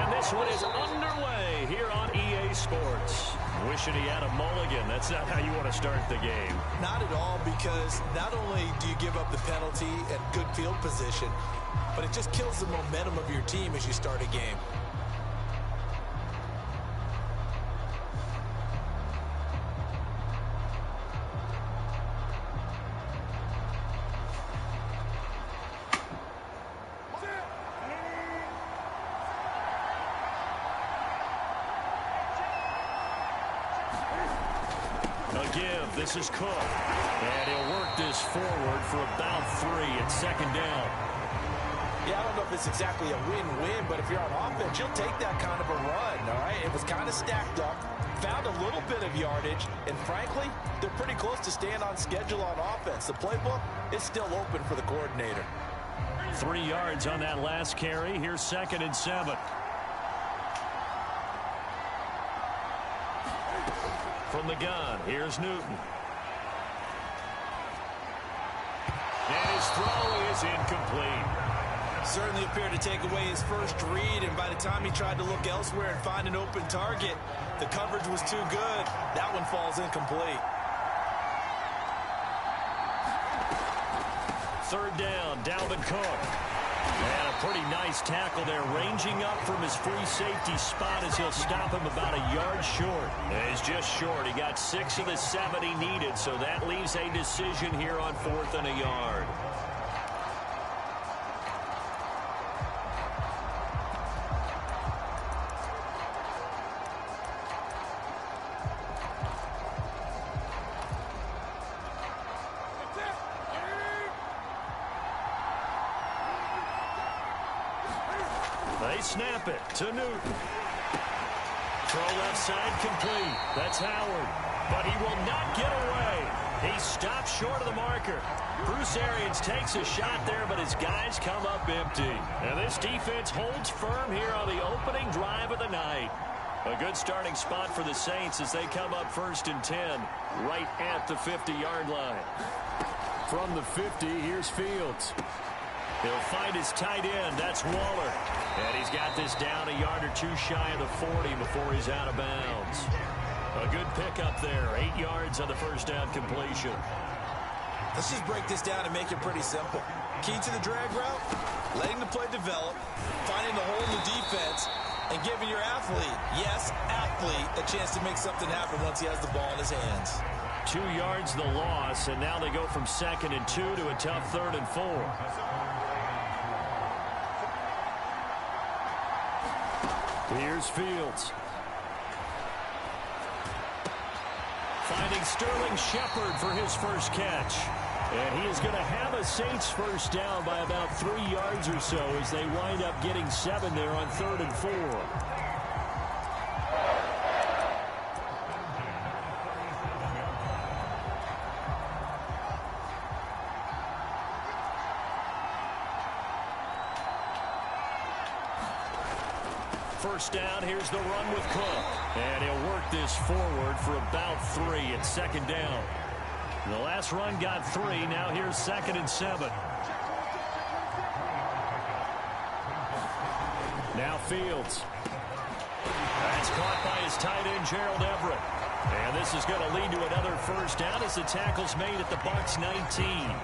And this one is underway here on EA Sports. Wishing he had a mulligan. That's not how you want to start the game. Not at all, because not only do you give up the penalty and good field position, but it just kills the momentum of your team as you start a game. This is Cook, and he'll work this forward for about 3 at second down. Yeah, I don't know if it's exactly a win-win, but if you're on offense, you'll take that kind of a run, all right? It was kind of stacked up, found a little bit of yardage, and frankly, they're pretty close to staying on schedule on offense. The playbook is still open for the coordinator. 3 yards on that last carry. Here's 2nd and 7. From the gun, here's Newton. And his throw is incomplete. Certainly appeared to take away his first read, and by the time he tried to look elsewhere and find an open target, the coverage was too good. That one falls incomplete. 3rd down, Dalvin Cook. And a pretty nice tackle there, ranging up from his free safety spot as he'll stop him about a yard short. And he's just short. He got 6 of the 7 he needed, so that leaves a decision here on 4th and a yard. They snap it to Newton. Throw left side complete. That's Howard. But he will not get away. He stops short of the marker. Bruce Arians takes a shot there, but his guys come up empty. And this defense holds firm here on the opening drive of the night. A good starting spot for the Saints as they come up 1st and 10, right at the 50-yard line. From the 50, here's Fields. He'll find his tight end. That's Waller. And he's got this down a yard or 2 shy of the 40 before he's out of bounds. A good pickup there. 8 yards on the first down completion. Let's just break this down and make it pretty simple. Key to the drag route, letting the play develop, finding the hole in the defense, and giving your athlete, yes, athlete, a chance to make something happen once he has the ball in his hands. 2 yards the loss, and now they go from 2nd and 2 to a tough 3rd and 4. Here's Fields. Finding Sterling Shepard for his first catch. And he is going to have a Saints first down by about 3 yards or so as they wind up getting 7 there on 3rd and 4. First down, here's the run with Cook. And he'll work this forward for about 3 at 2nd down. The last run got 3. Now here's 2nd and 7. Now Fields. That's caught by his tight end, Gerald Everett. And this is going to lead to another first down as the tackle's made at the Bucs 19.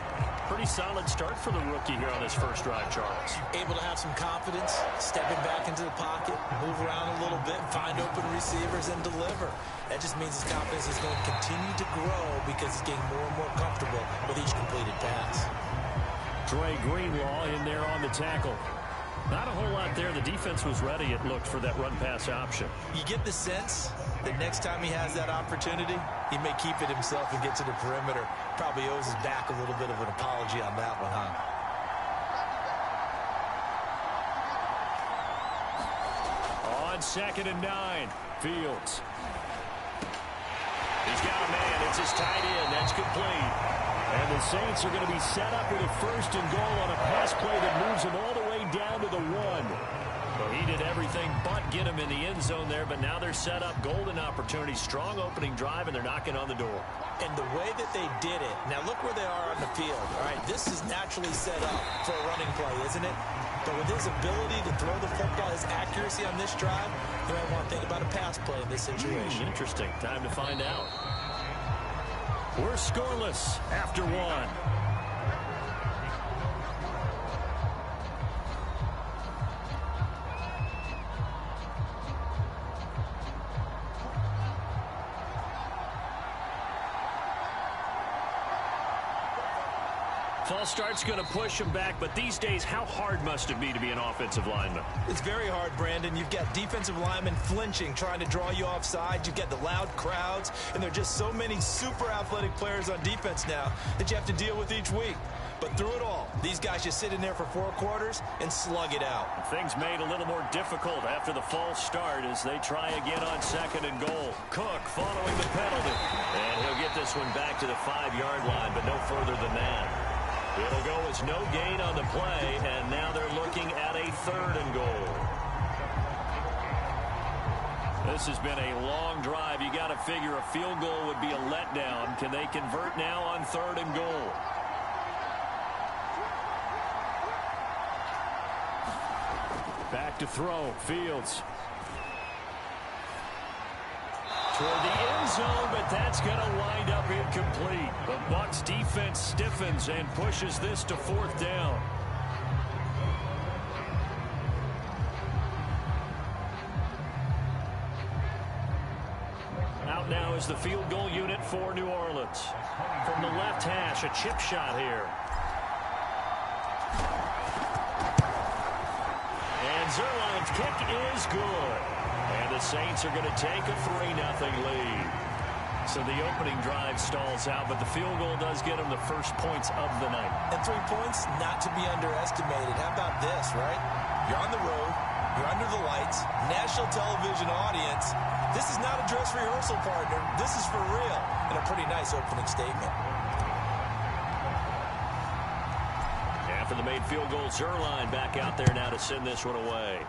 Pretty solid start for the rookie here on his first drive, Charles. Able to have some confidence, stepping back into the pocket, move around a little bit, find open receivers, and deliver. That just means his confidence is going to continue to grow because he's getting more and more comfortable with each completed pass. Dre Greenlaw in there on the tackle. Not a whole lot there. The defense was ready, it looked, for that run-pass option. You get the sense that next time he has that opportunity, he may keep it himself and get to the perimeter. Probably owes his back a little bit of an apology on that one, huh? On 2nd and 9, Fields. He's got a man. It's his tight end. That's complete. And the Saints are going to be set up with a 1st and goal on a pass play that moves them all the way down to the 1. Well, he did everything but get him in the end zone there, but now they're set up. Golden opportunity, strong opening drive, and they're knocking on the door. And the way that they did it, now look where they are on the field. All right, this is naturally set up for a running play, isn't it? But with his ability to throw the football, his accuracy on this drive, you might want to think about a pass play in this situation. Interesting. Time to find out. We're scoreless after one. False start's going to push him back, but these days, how hard must it be to be an offensive lineman? It's very hard, Brandon. You've got defensive linemen flinching, trying to draw you offside. You've got the loud crowds, and there are just so many super athletic players on defense now that you have to deal with each week. But through it all, these guys just sit in there for 4 quarters and slug it out. Things made a little more difficult after the false start as they try again on 2nd and goal. Cook following the penalty. And he'll get this one back to the 5-yard line, but no further than that. It'll go as no gain on the play, and now they're looking at a 3rd and goal. This has been a long drive. You got to figure a field goal would be a letdown. Can they convert now on 3rd and goal? Back to throw. Fields. Toward the end zone, but that's going to wind up incomplete. The Bucs defense stiffens and pushes this to 4th down. Out now is the field goal unit for New Orleans. From the left hash, a chip shot here. And Zerline's kick is good. And the Saints are going to take a 3-0 lead. So the opening drive stalls out, but the field goal does get them the first points of the night. And 3 points, not to be underestimated. How about this, right? You're on the road. You're under the lights. National television audience. This is not a dress rehearsal, partner. This is for real. And a pretty nice opening statement. After the made field goal, Zerline back out there now to send this one away.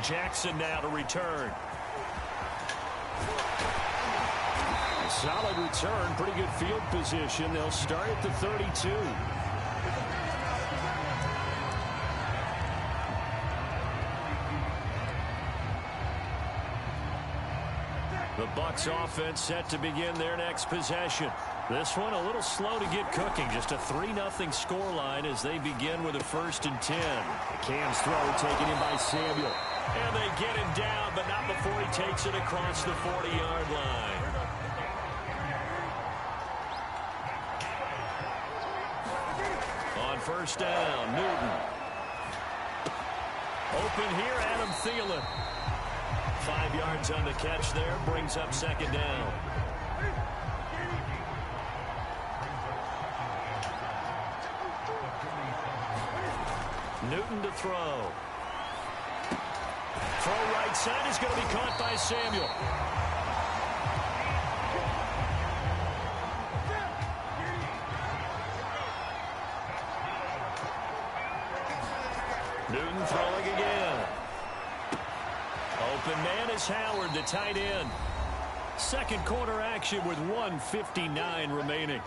Jackson now to return. A solid return, pretty good field position. They'll start at the 32. The Bucs offense set to begin their next possession. This one a little slow to get cooking. Just a 3-0 scoreline as they begin with a 1st and 10. Cam's throw taken in by Samuel. And they get him down, but not before he takes it across the 40-yard line. On 1st down, Newton. Open here, Adam Thielen. 5 yards on the catch there, brings up 2nd down. Newton to throw. Throw right side is going to be caught by Samuel. Newton throwing again. Open man is Howard, the tight end. 2nd quarter action with 1:59 remaining.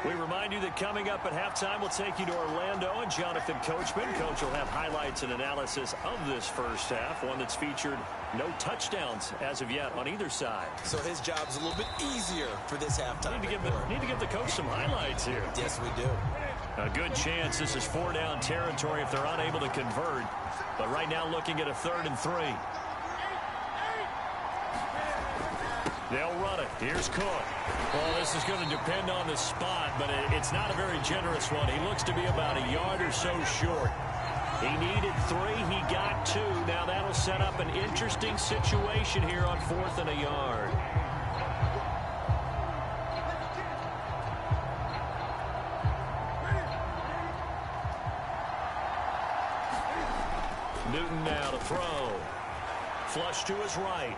We remind you that coming up at halftime, we'll take you to Orlando and Jonathan Coachman. Coach will have highlights and analysis of this first half, one that's featured no touchdowns as of yet on either side. So his job's a little bit easier for this halftime. Need to give the coach some highlights here. Yes, we do. A good chance this is 4-down territory if they're unable to convert. But right now looking at a 3rd and 3. They'll run it. Here's Cook. Well, this is going to depend on the spot, but it's not a very generous one. He looks to be about a yard or so short. He needed 3. He got 2. Now that'll set up an interesting situation here on 4th and a yard. Newton now to throw. Flush to his right.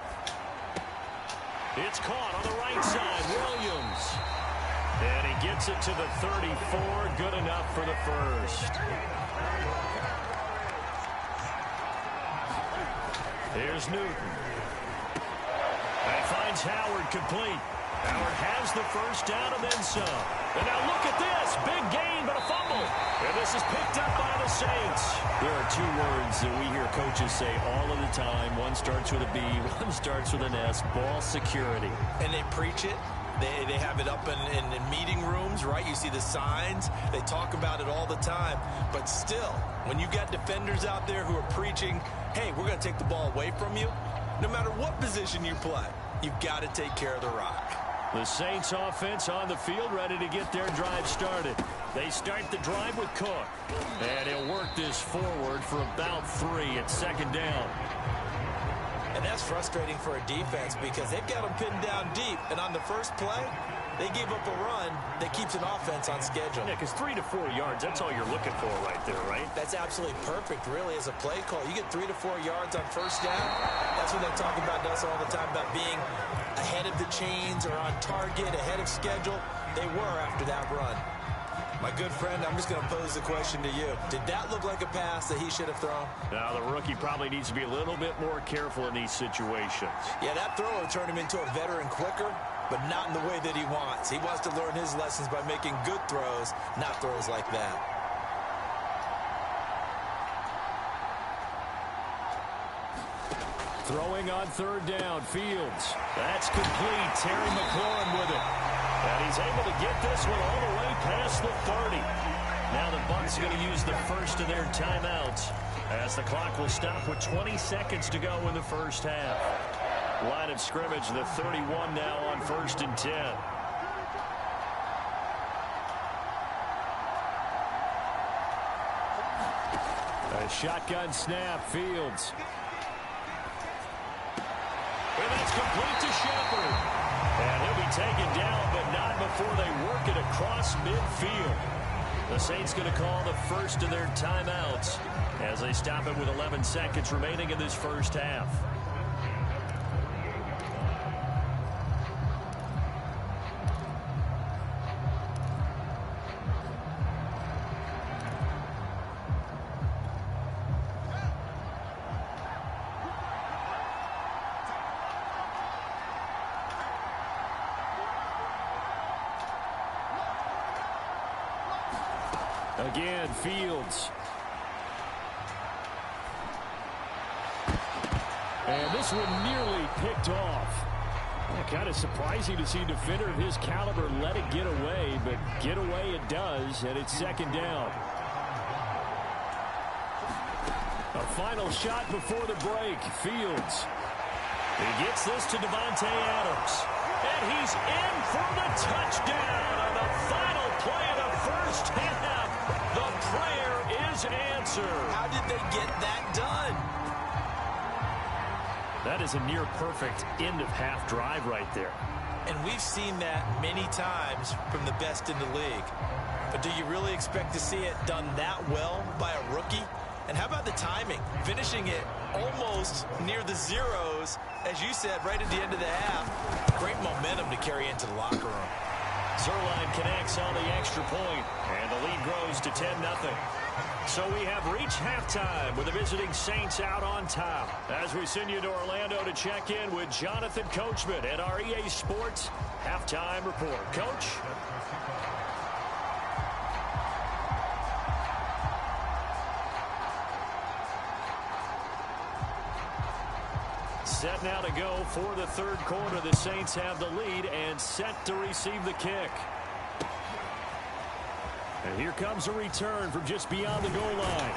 It's caught on the right side. Williams. And he gets it to the 34. Good enough for the first. Here's Newton. And finds Howard complete. Howard has the first down and then some. And now look at this. Big gain, but a fumble. And this is picked up by the Saints. There are two words that we hear coaches say all of the time. One starts with a B, one starts with an S. Ball security. And they preach it. They have it up in meeting rooms, right? You see the signs. They talk about it all the time. But still, when you got defenders out there who are preaching, hey, we're going to take the ball away from you, no matter what position you play, you've got to take care of the rock. The Saints offense on the field, ready to get their drive started. They start the drive with Cook. And he'll work this forward for about 3 at second down. And that's frustrating for a defense because they've got them pinned down deep. And on the first play, they gave up a run that keeps an offense on schedule. Yeah, because 3 to 4 yards, that's all you're looking for right there, right? That's absolutely perfect, really, as a play call. You get 3 to 4 yards on first down. That's what they talk about us all the time, about being ahead of the chains or on target, ahead of schedule. They were after that run. My good friend, I'm just going to pose the question to you. Did that look like a pass that he should have thrown? Now, the rookie probably needs to be a little bit more careful in these situations. Yeah, that throw will turn him into a veteran quicker, but not in the way that he wants. He wants to learn his lessons by making good throws, not throws like that. Throwing on third down, Fields. That's complete. Terry McLaurin with it. And he's able to get this one all the way past the 30. Now the Bucs are going to use the first of their timeouts as the clock will stop with 20 seconds to go in the first half. Line of scrimmage, the 31 now on 1st and 10. A shotgun snap, Fields. And that's complete to Shepard. And he'll be taken down, but not before they work it across midfield. The Saints going to call the first of their timeouts as they stop it with 11 seconds remaining in this first half. Again, Fields. And this one nearly picked off. Kind of surprising to see a defender of his caliber let it get away, but get away it does, and it's second down. A final shot before the break. Fields. He gets this to Devontae Adams. And he's in for the touchdown on the final play of the first half. The prayer is answered. How did they get that done? That is a near-perfect end-of-half drive right there. And we've seen that many times from the best in the league. But do you really expect to see it done that well by a rookie? And how about the timing? Finishing it almost near the zeros, as you said, right at the end of the half. Great momentum to carry into the locker room. Zerline connects on the extra point, and the lead grows to 10-0. So we have reached halftime with the visiting Saints out on top. As we send you to Orlando to check in with Jonathan Coachman at our EA Sports Halftime Report. Coach? Set now to go for the third quarter. The Saints have the lead and set to receive the kick. And here comes a return from just beyond the goal line.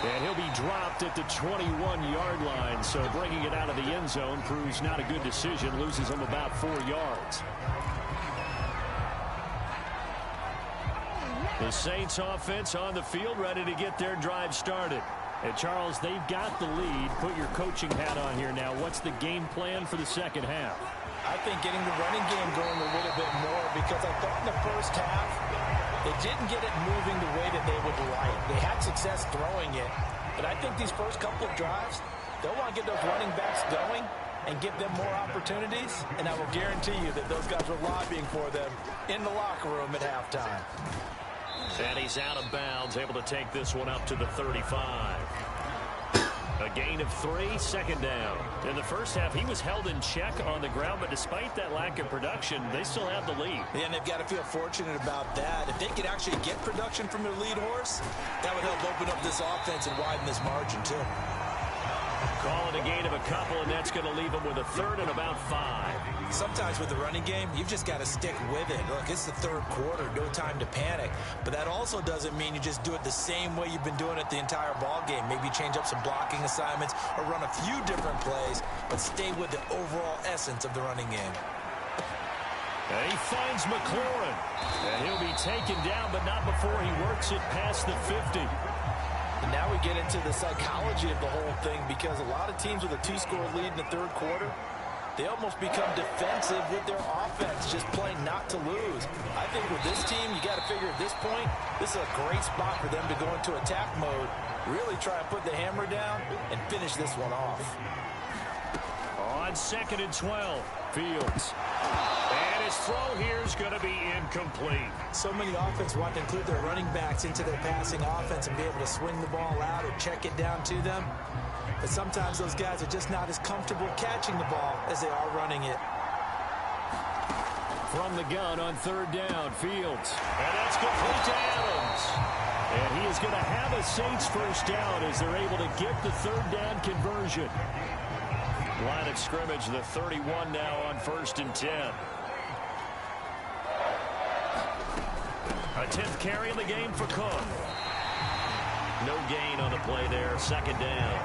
And he'll be dropped at the 21-yard line. So bringing it out of the end zone proves not a good decision. Loses him about 4 yards. The Saints offense on the field ready to get their drive started. And Charles, they've got the lead. Put your coaching hat on here now. What's the game plan for the second half? I think getting the running game going a little bit more, because I thought in the first half they didn't get it moving the way that they would like. They had success throwing it, but I think these first couple of drives, they'll want to get those running backs going and give them more opportunities, and I will guarantee you that those guys were lobbying for them in the locker room at halftime. And he's out of bounds, able to take this one up to the 35. A gain of 3, second down. In the first half, he was held in check on the ground, but despite that lack of production, they still have the lead. Yeah, and they've got to feel fortunate about that. If they could actually get production from their lead horse, that would help open up this offense and widen this margin, too. Call it a gain of a couple, and that's going to leave them with a third and about 5. Sometimes with the running game, you've just got to stick with it. Look, it's the third quarter, no time to panic. But that also doesn't mean you just do it the same way you've been doing it the entire ball game. Maybe change up some blocking assignments or run a few different plays, but stay with the overall essence of the running game. And he finds McLaurin, and he'll be taken down, but not before he works it past the 50. And now we get into the psychology of the whole thing, because a lot of teams with a 2-score lead in the third quarter, they almost become defensive with their offense, just playing not to lose. I think with this team, you got to figure at this point, this is a great spot for them to go into attack mode, really try and put the hammer down and finish this one off. On 2nd and 12, Fields. And his throw here is going to be incomplete. So many offense want to include their running backs into their passing offense and be able to swing the ball out or check it down to them. But sometimes those guys are just not as comfortable catching the ball as they are running it. From the gun on 3rd down, Fields. And that's complete to Adams. And he is going to have a Saints first down as they're able to get the 3rd down conversion. Line of scrimmage, the 31 now on 1st and 10. A 10th carry in the game for Cook. No gain on the play there, 2nd down.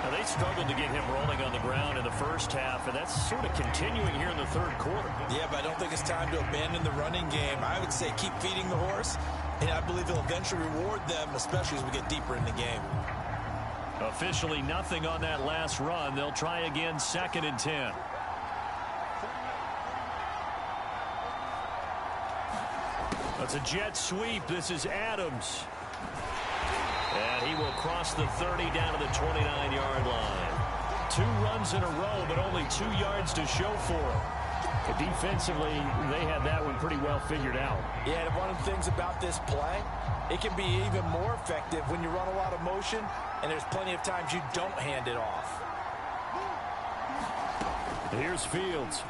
Now they struggled to get him rolling on the ground in the first half, and that's sort of continuing here in the third quarter. Yeah, but I don't think it's time to abandon the running game. I would say keep feeding the horse, and I believe he'll eventually reward them, especially as we get deeper in the game. Officially nothing on that last run. They'll try again, 2nd and 10. That's a jet sweep. This is Adams. And he will cross the 30 down to the 29-yard line. 2 runs in a row, but only 2 yards to show for him. But defensively, they had that one pretty well figured out. Yeah, and one of the things about this play, it can be even more effective when you run a lot of motion, and there's plenty of times you don't hand it off. Here's Fields.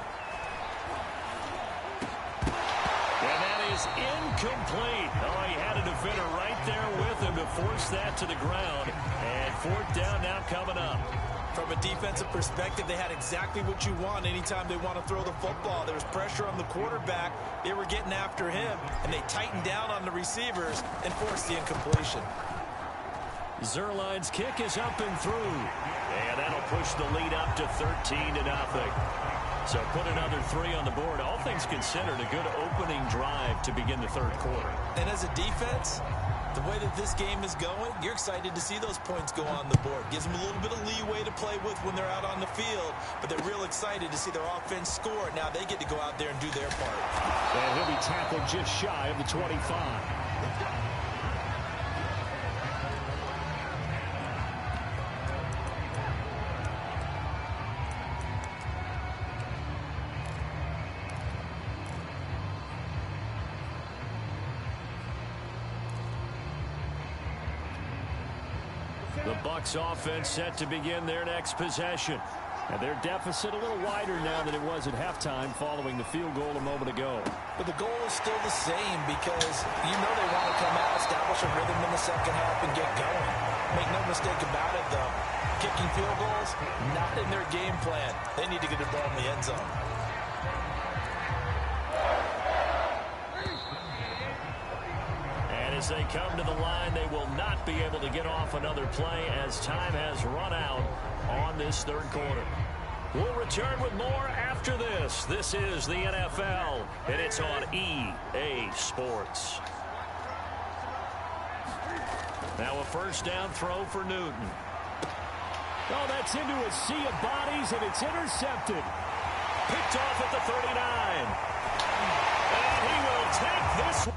And that is incomplete. Oh, he had a defender right there with him to force that to the ground. And 4th down now coming up. From a defensive perspective, they had exactly what you want anytime they want to throw the football. There was pressure on the quarterback. They were getting after him, and they tightened down on the receivers and forced the incompletion. Zerline's kick is up and through. And that'll push the lead up to 13-0. So put another 3 on the board. All things considered, a good opening drive to begin the third quarter. And as a defense, the way that this game is going, you're excited to see those points go on the board. Gives them a little bit of leeway to play with when they're out on the field, but they're real excited to see their offense score. Now they get to go out there and do their part. And he'll be tackled just shy of the 25. The Bucs offense set to begin their next possession. And their deficit a little wider now than it was at halftime following the field goal a moment ago. But the goal is still the same because you know they want to come out, establish a rhythm in the second half, and get going. Make no mistake about it, though. Kicking field goals, not in their game plan. They need to get the ball in the end zone. As they come to the line, they will not be able to get off another play as time has run out on this third quarter. We'll return with more after this. This is the NFL, and it's on EA Sports. Now a first down throw for Newton. Oh, that's into a sea of bodies, and it's intercepted. Picked off at the 39. And he will take this one.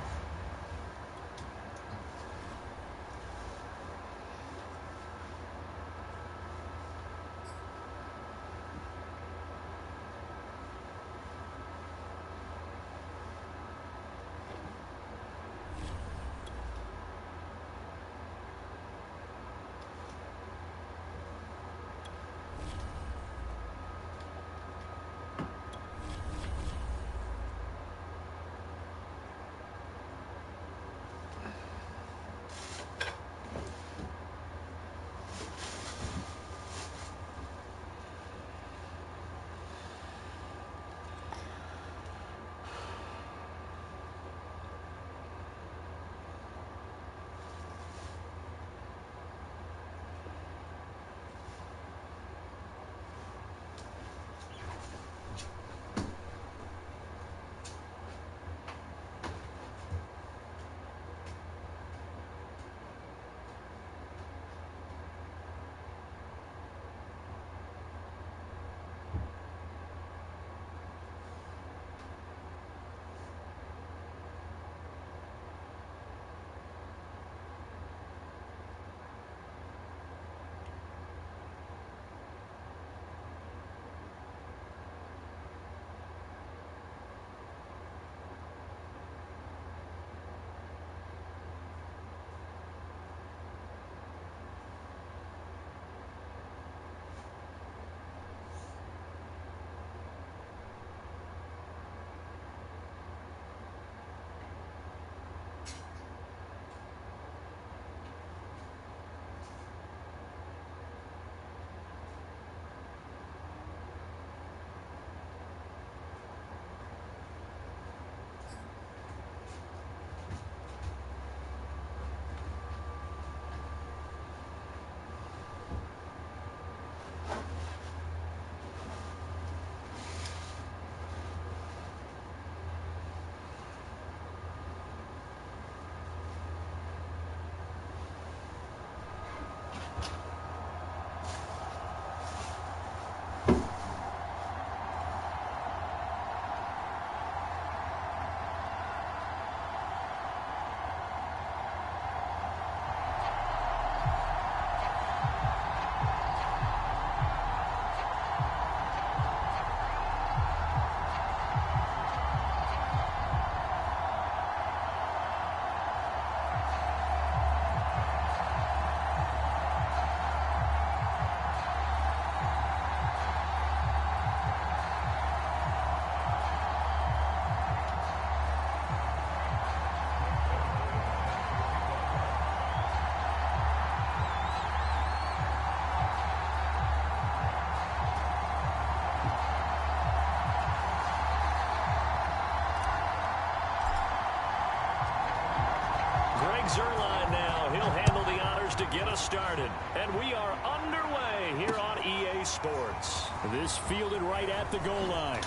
just started, and we are underway here on EA Sports. This fielded right at the goal line.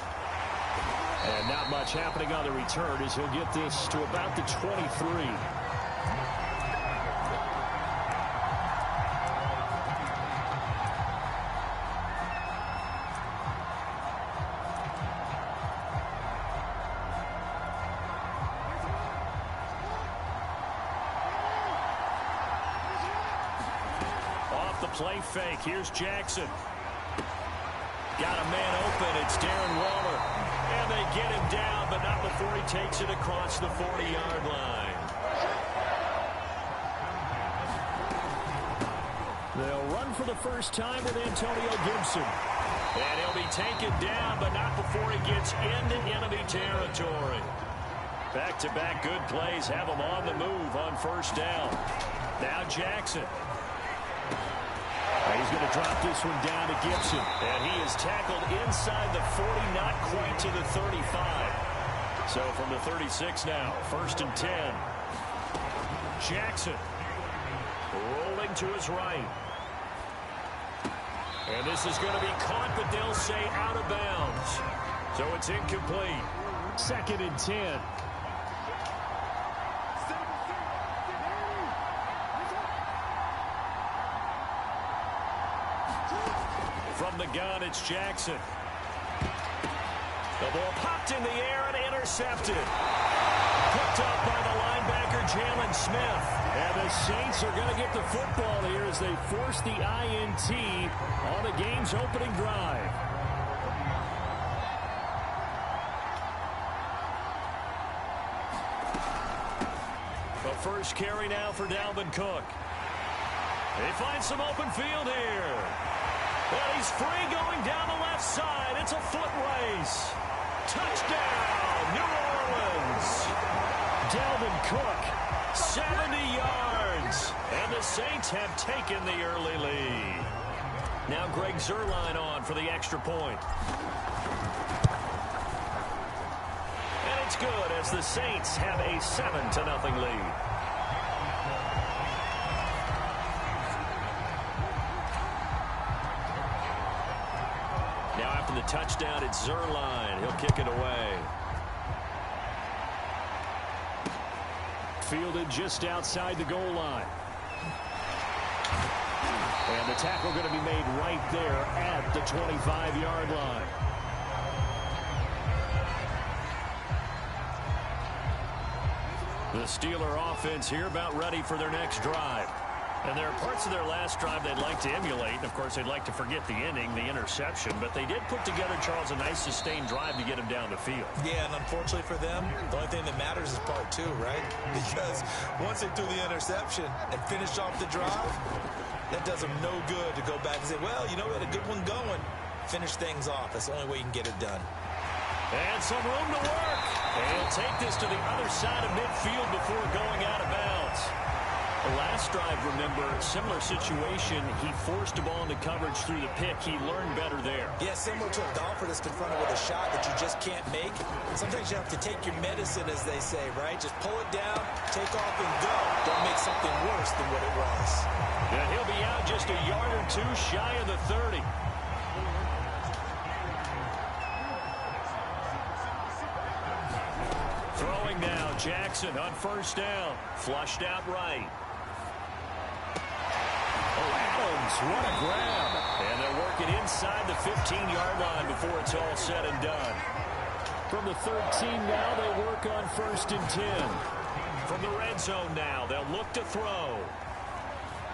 And not much happening on the return as he'll get this to about the 23. Play fake. Here's Jackson. Got a man open. It's Darren Waller. And they get him down, but not before he takes it across the 40-yard line. They'll run for the first time with Antonio Gibson. And he'll be taken down, but not before he gets into enemy territory. Back-to-back good plays have him on the move on first down. Now Jackson. He's going to drop this one down to Gibson. And he is tackled inside the 40, not quite to the 35. So from the 36 now, 1st and 10. Jackson rolling to his right. And this is going to be caught, but they'll say out of bounds. So it's incomplete. 2nd and 10. From the gun, it's Jackson. The ball popped in the air and intercepted. Picked up by the linebacker, Jalen Smith. And the Saints are going to get the football here as they force the INT on the game's opening drive. The first carry now for Dalvin Cook. They find some open field here. And he's free going down the left side. It's a foot race. Touchdown, New Orleans. Dalvin Cook, 70 yards. And the Saints have taken the early lead. Now Greg Zuerlein on for the extra point. And it's good as the Saints have a 7-0 lead. The touchdown, it's Zuerlein. He'll kick it away. Fielded just outside the goal line. And the tackle going to be made right there at the 25-yard line. The Steeler offense here about ready for their next drive. And there are parts of their last drive they'd like to emulate. And, of course, they'd like to forget the inning, the interception. But they did put together, Charles, a nice sustained drive to get him down the field. Yeah, and unfortunately for them, the only thing that matters is part 2, right? Because once they threw the interception and finished off the drive, that does them no good to go back and say, well, you know, we had a good one going. Finish things off. That's the only way you can get it done. And some room to work. And he'll take this to the other side of midfield before going out of bounds. The last drive, remember, similar situation. He forced a ball into coverage through the pick. He learned better there. Yeah, similar to a golfer that's confronted with a shot that you just can't make. Sometimes you have to take your medicine, as they say, right? Just pull it down, take off, and go. Don't make something worse than what it was. And he'll be out just a yard or two shy of the 30. Throwing now, Jackson on first down. Flushed out right. What a grab. And they're working inside the 15-yard line before it's all said and done. From the 13 now, they work on 1st and 10. From the red zone now, they'll look to throw.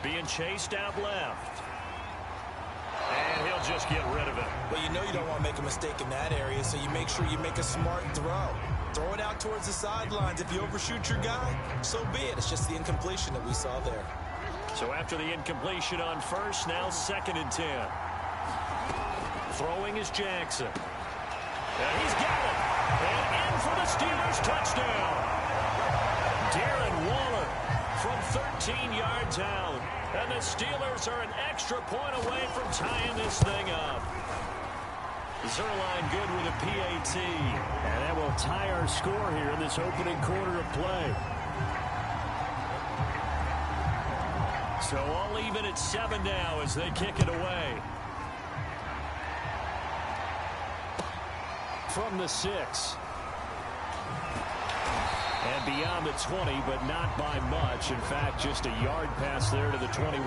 Being chased out left. And he'll just get rid of it. Well, you know you don't want to make a mistake in that area, so you make sure you make a smart throw. Throw it out towards the sidelines. If you overshoot your guy, so be it. It's just the incompletion that we saw there. So after the incompletion on first, now 2nd and 10. Throwing is Jackson. And he's got it. And in for the Steelers touchdown. Darren Waller from 13 yards out. And the Steelers are an extra point away from tying this thing up. Zuerlein good with a PAT. And that will tie our score here in this opening quarter of play. So all even at 7 now as they kick it away. From the 6. And beyond the 20, but not by much. In fact, just a yard pass there to the 21.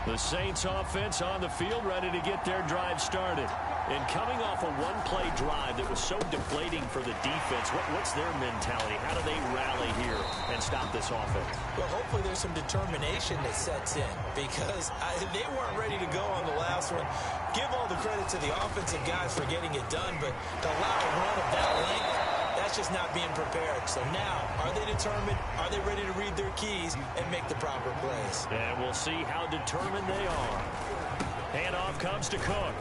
The Saints offense on the field, ready to get their drive started. And coming off a one-play drive that was so deflating for the defense, what's their mentality? How do they rally here and stop this offense? Well, hopefully there's some determination that sets in because they weren't ready to go on the last one. Give all the credit to the offensive guys for getting it done, but to allow a run of that length, that's just not being prepared. So now, are they determined? Are they ready to read their keys and make the proper plays? And we'll see how determined they are. Handoff comes to Cook.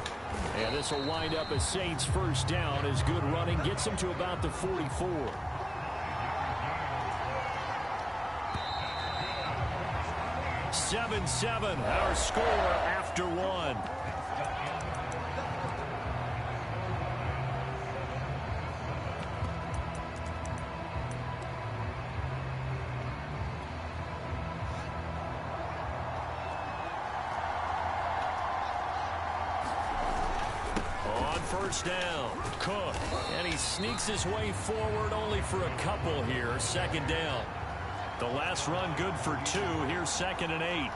And this will wind up a Saints first down as good running gets them to about the 44. (7-7) our score after one. First down, Cook, and he sneaks his way forward only for a couple here. Second down. The last run good for 2. Here's 2nd and 8.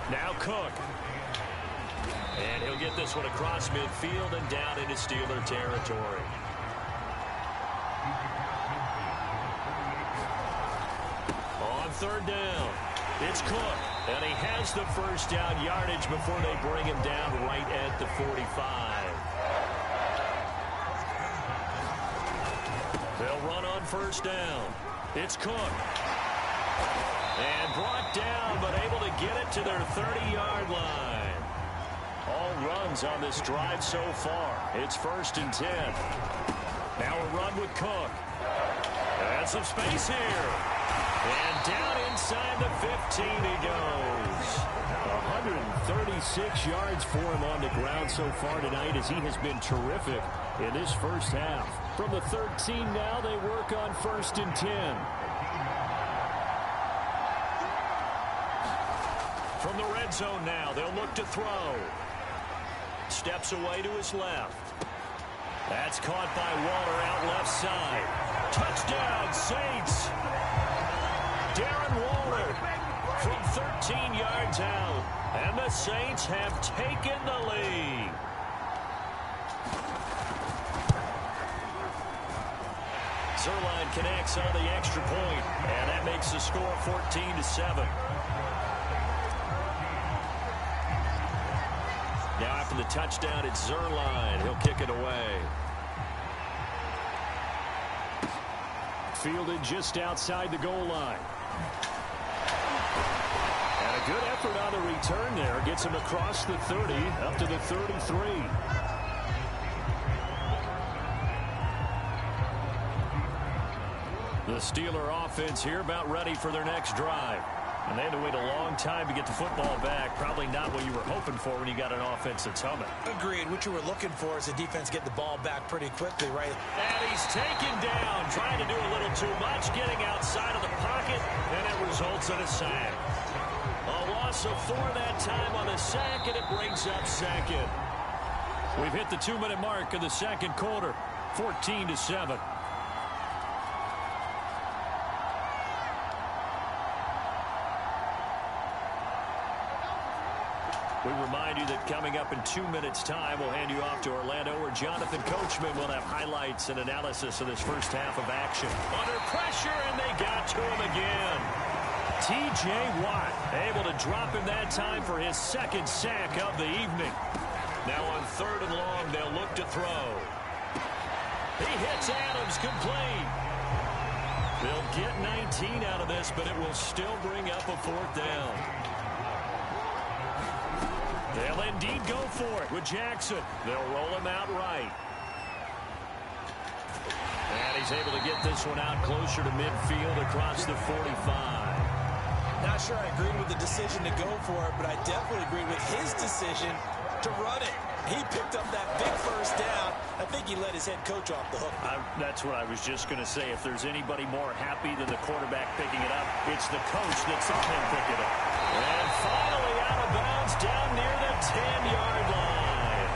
Now Cook. And he'll get this one across midfield and down into Steeler territory. On 3rd down, it's Cook. And he has the first down yardage before they bring him down right at the 45. They'll run on first down. It's Cook. And brought down, but able to get it to their 30-yard line. All runs on this drive so far. It's 1st and 10. Now a run with Cook. And some space here. And down inside the 15 he goes. 136 yards for him on the ground so far tonight as he has been terrific in this first half. From the 13 now, they work on 1st and 10. From the red zone now, they'll look to throw. Steps away to his left. That's caught by Waller out left side. Touchdown, Saints! Darren Waller from 13 yards out. And the Saints have taken the lead. Zerline connects on the extra point, and that makes the score 14-7. Now after the touchdown, it's Zerline. He'll kick it away. Fielded just outside the goal line. And a good effort on the return there. Gets him across the 30, up to the 33. The Steeler offense here about ready for their next drive. And they had to wait a long time to get the football back. Probably not what you were hoping for when you got an offense that's humming. Agreed. What you were looking for is the defense get the ball back pretty quickly, right? And he's taken down, trying to do a little too much, getting outside of the pocket, and it results in a sack. A loss of 4 that time on the sack, and it brings up 2nd. We've hit the 2-minute mark of the second quarter, 14-7. We remind you that coming up in 2 minutes' time, we'll hand you off to Orlando, where Jonathan Coachman will have highlights and analysis of this first half of action. Under pressure, and they got to him again. T.J. Watt able to drop him that time for his 2nd sack of the evening. Now on 3rd and long, they'll look to throw. He hits Adams complete. They'll get 19 out of this, but it will still bring up a 4th down. They'll indeed go for it with Jackson. They'll roll him out right. And he's able to get this one out closer to midfield across the 45. Not sure I agreed with the decision to go for it, but I definitely agreed with his decision to run it. He picked up that big first down. I think he let his head coach off the hook. That's what I was just going to say. If there's anybody more happy than the quarterback picking it up, it's the coach that saw him pick it up. And finally out of bounds down near the 10-yard line.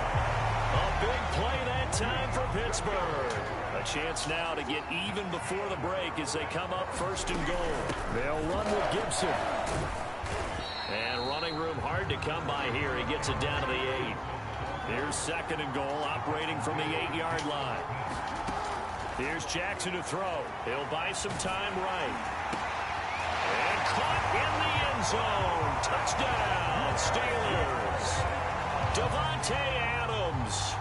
A big play that time for Pittsburgh. A chance now to get even before the break as they come up first and goal. They'll run with Gibson. And running room hard to come by here. He gets it down to the 8. Here's second and goal, operating from the 8-yard line. Here's Jackson to throw. He'll buy some time right. And caught in the end zone. Touchdown, Steelers. Davante Adams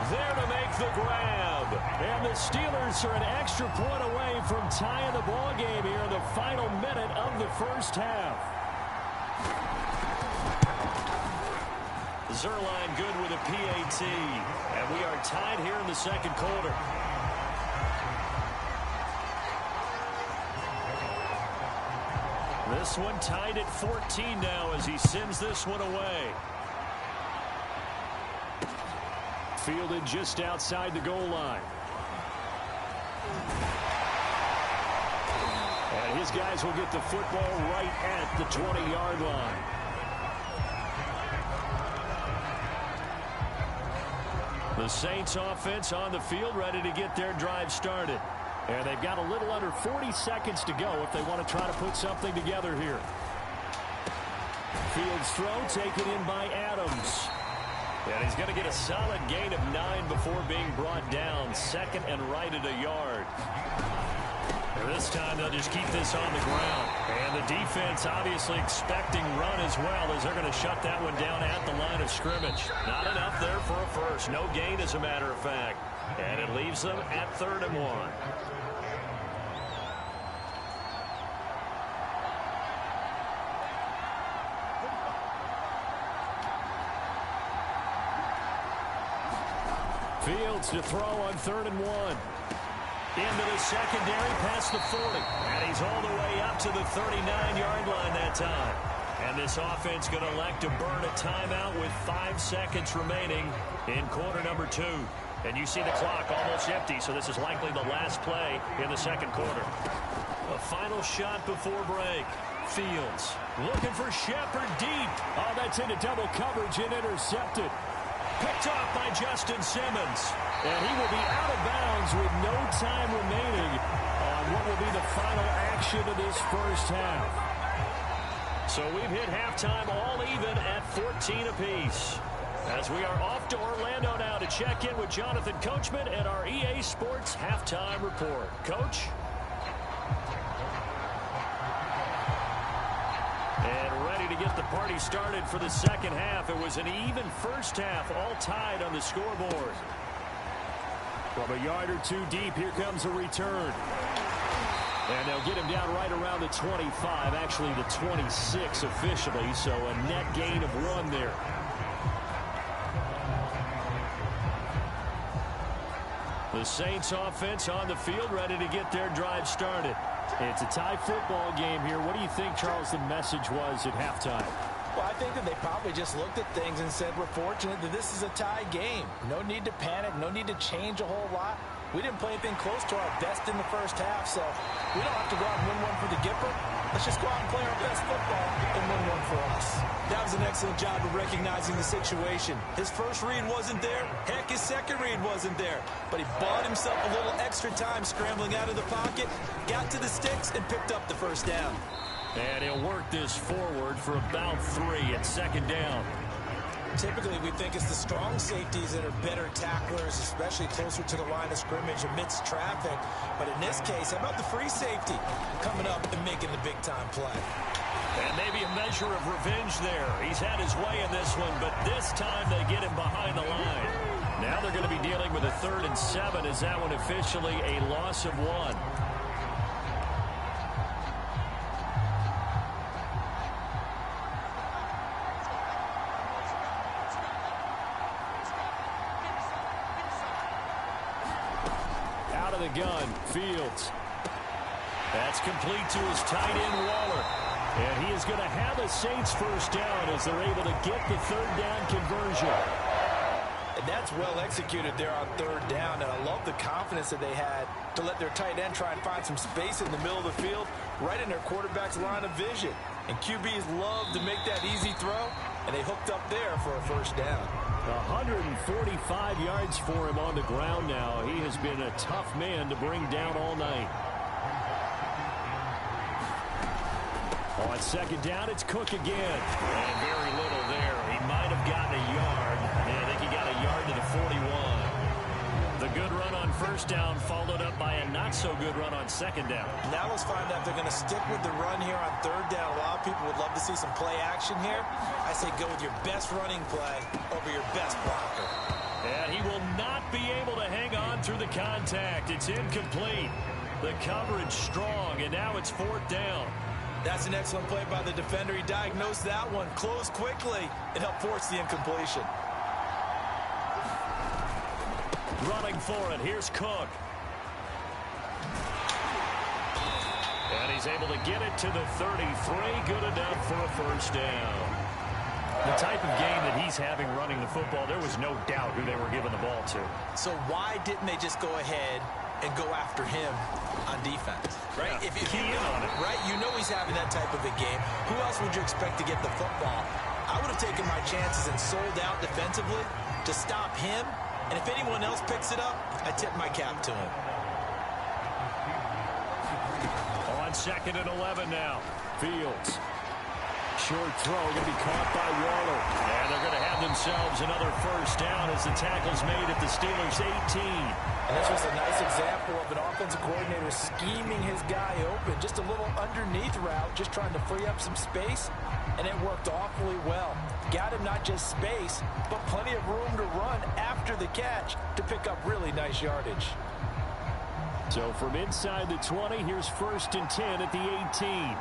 there to make the grab. And the Steelers are an extra point away from tying the ball game here in the final minute of the first half. Zerline good with a PAT. And we are tied here in the second quarter. This one tied at 14 now as he sends this one away. Fielded just outside the goal line. And his guys will get the football right at the 20-yard line. The Saints offense on the field ready to get their drive started. And they've got a little under 40 seconds to go if they want to try to put something together here. Fields throw taken in by Adams. And he's going to get a solid gain of 9 before being brought down. Second and right at a yard. And this time they'll just keep this on the ground. And the defense obviously expecting run as well as they're going to shut that one down at the line of scrimmage. Not enough there for a first. No gain as a matter of fact. And it leaves them at 3rd and 1. Fields to throw on 3rd and 1. Into the secondary past the 40. And he's all the way up to the 39-yard line that time. And this offense going to elect to burn a timeout with 5 seconds remaining in quarter number 2. And you see the clock almost empty, so this is likely the last play in the second quarter. A final shot before break. Fields looking for Shepard deep. Oh, that's into double coverage and intercepted. Picked off by Justin Simmons. And he will be out of bounds with no time remaining on what will be the final action of this first half. So we've hit halftime all even at 14 apiece. As we are off to Orlando now to check in with Jonathan Coachman at our EA Sports Halftime Report. Coach? And ready to get the party started for the second half. It was an even first half, all tied on the scoreboard. From a yard or two deep, here comes a return. And they'll get him down right around the 25, actually the 26 officially, so a net gain of 1 there. The Saints offense on the field ready to get their drive started. It's a tie football game here. What do you think, Charles, the message was at halftime? Well, I think that they probably just looked at things and said, we're fortunate that this is a tie game. No need to panic, no need to change a whole lot. We didn't play anything close to our best in the first half, so we don't have to go out and win one for the Gipper. Let's just go out and play our best football and win one for us. That was an excellent job of recognizing the situation. His first read wasn't there. Heck, his second read wasn't there. But he bought himself a little extra time scrambling out of the pocket, got to the sticks, and picked up the first down. And he'll work this forward for about 3 at second down. Typically, we think it's the strong safeties that are better tacklers, especially closer to the line of scrimmage amidst traffic. But in this case, how about the free safety coming up and making the big-time play? And maybe a measure of revenge there. He's had his way in this one, but this time they get him behind the line. Now they're going to be dealing with a 3rd and 7 as that one officially a loss of 1. The gun, Fields. That's complete to his tight end, Waller. And he is going to have a Saints first down as they're able to get the third down conversion. And that's well executed there on third down. And I love the confidence that they had to let their tight end try and find some space in the middle of the field, right in their quarterback's line of vision. And QBs love to make that easy throw, and they hooked up there for a first down. 145 yards for him on the ground now. He has been a tough man to bring down all night. On second down, it's Cook again. And very little there. He might have gotten a yard. I think he got a yard to the 41. The good run on first down followed up by a not-so-good run on second down. Now let's find out if they're going to stick with the run here on third down. A lot of people would love to see some play action here. I say go with your best running play over your best blocker. And he will not be able to hang on through the contact. It's incomplete. The coverage strong, and now it's fourth down. That's an excellent play by the defender. He diagnosed that one, closed quickly, and helped force the incompletion. Running for it, here's Cook. And he's able to get it to the 33. Good enough for a first down. The type of game that he's having running the football, there was no doubt who they were giving the ball to. So why didn't they just go ahead and go after him on defense, right? Yeah, if you key in on it. Right, you know he's having that type of a game. Who else would you expect to get the football? I would have taken my chances and sold out defensively to stop him, and if anyone else picks it up, I tip my cap to him. On second and 11 now, Fields. Short throw going to be caught by Waller. And they're going to have themselves another first down as the tackle's made at the Steelers' 18. And this was a nice example of an offensive coordinator scheming his guy open. Just a little underneath route, just trying to free up some space, and it worked awfully well. Got him not just space, but plenty of room to run after the catch to pick up really nice yardage. So from inside the 20, here's first and 10 at the 18.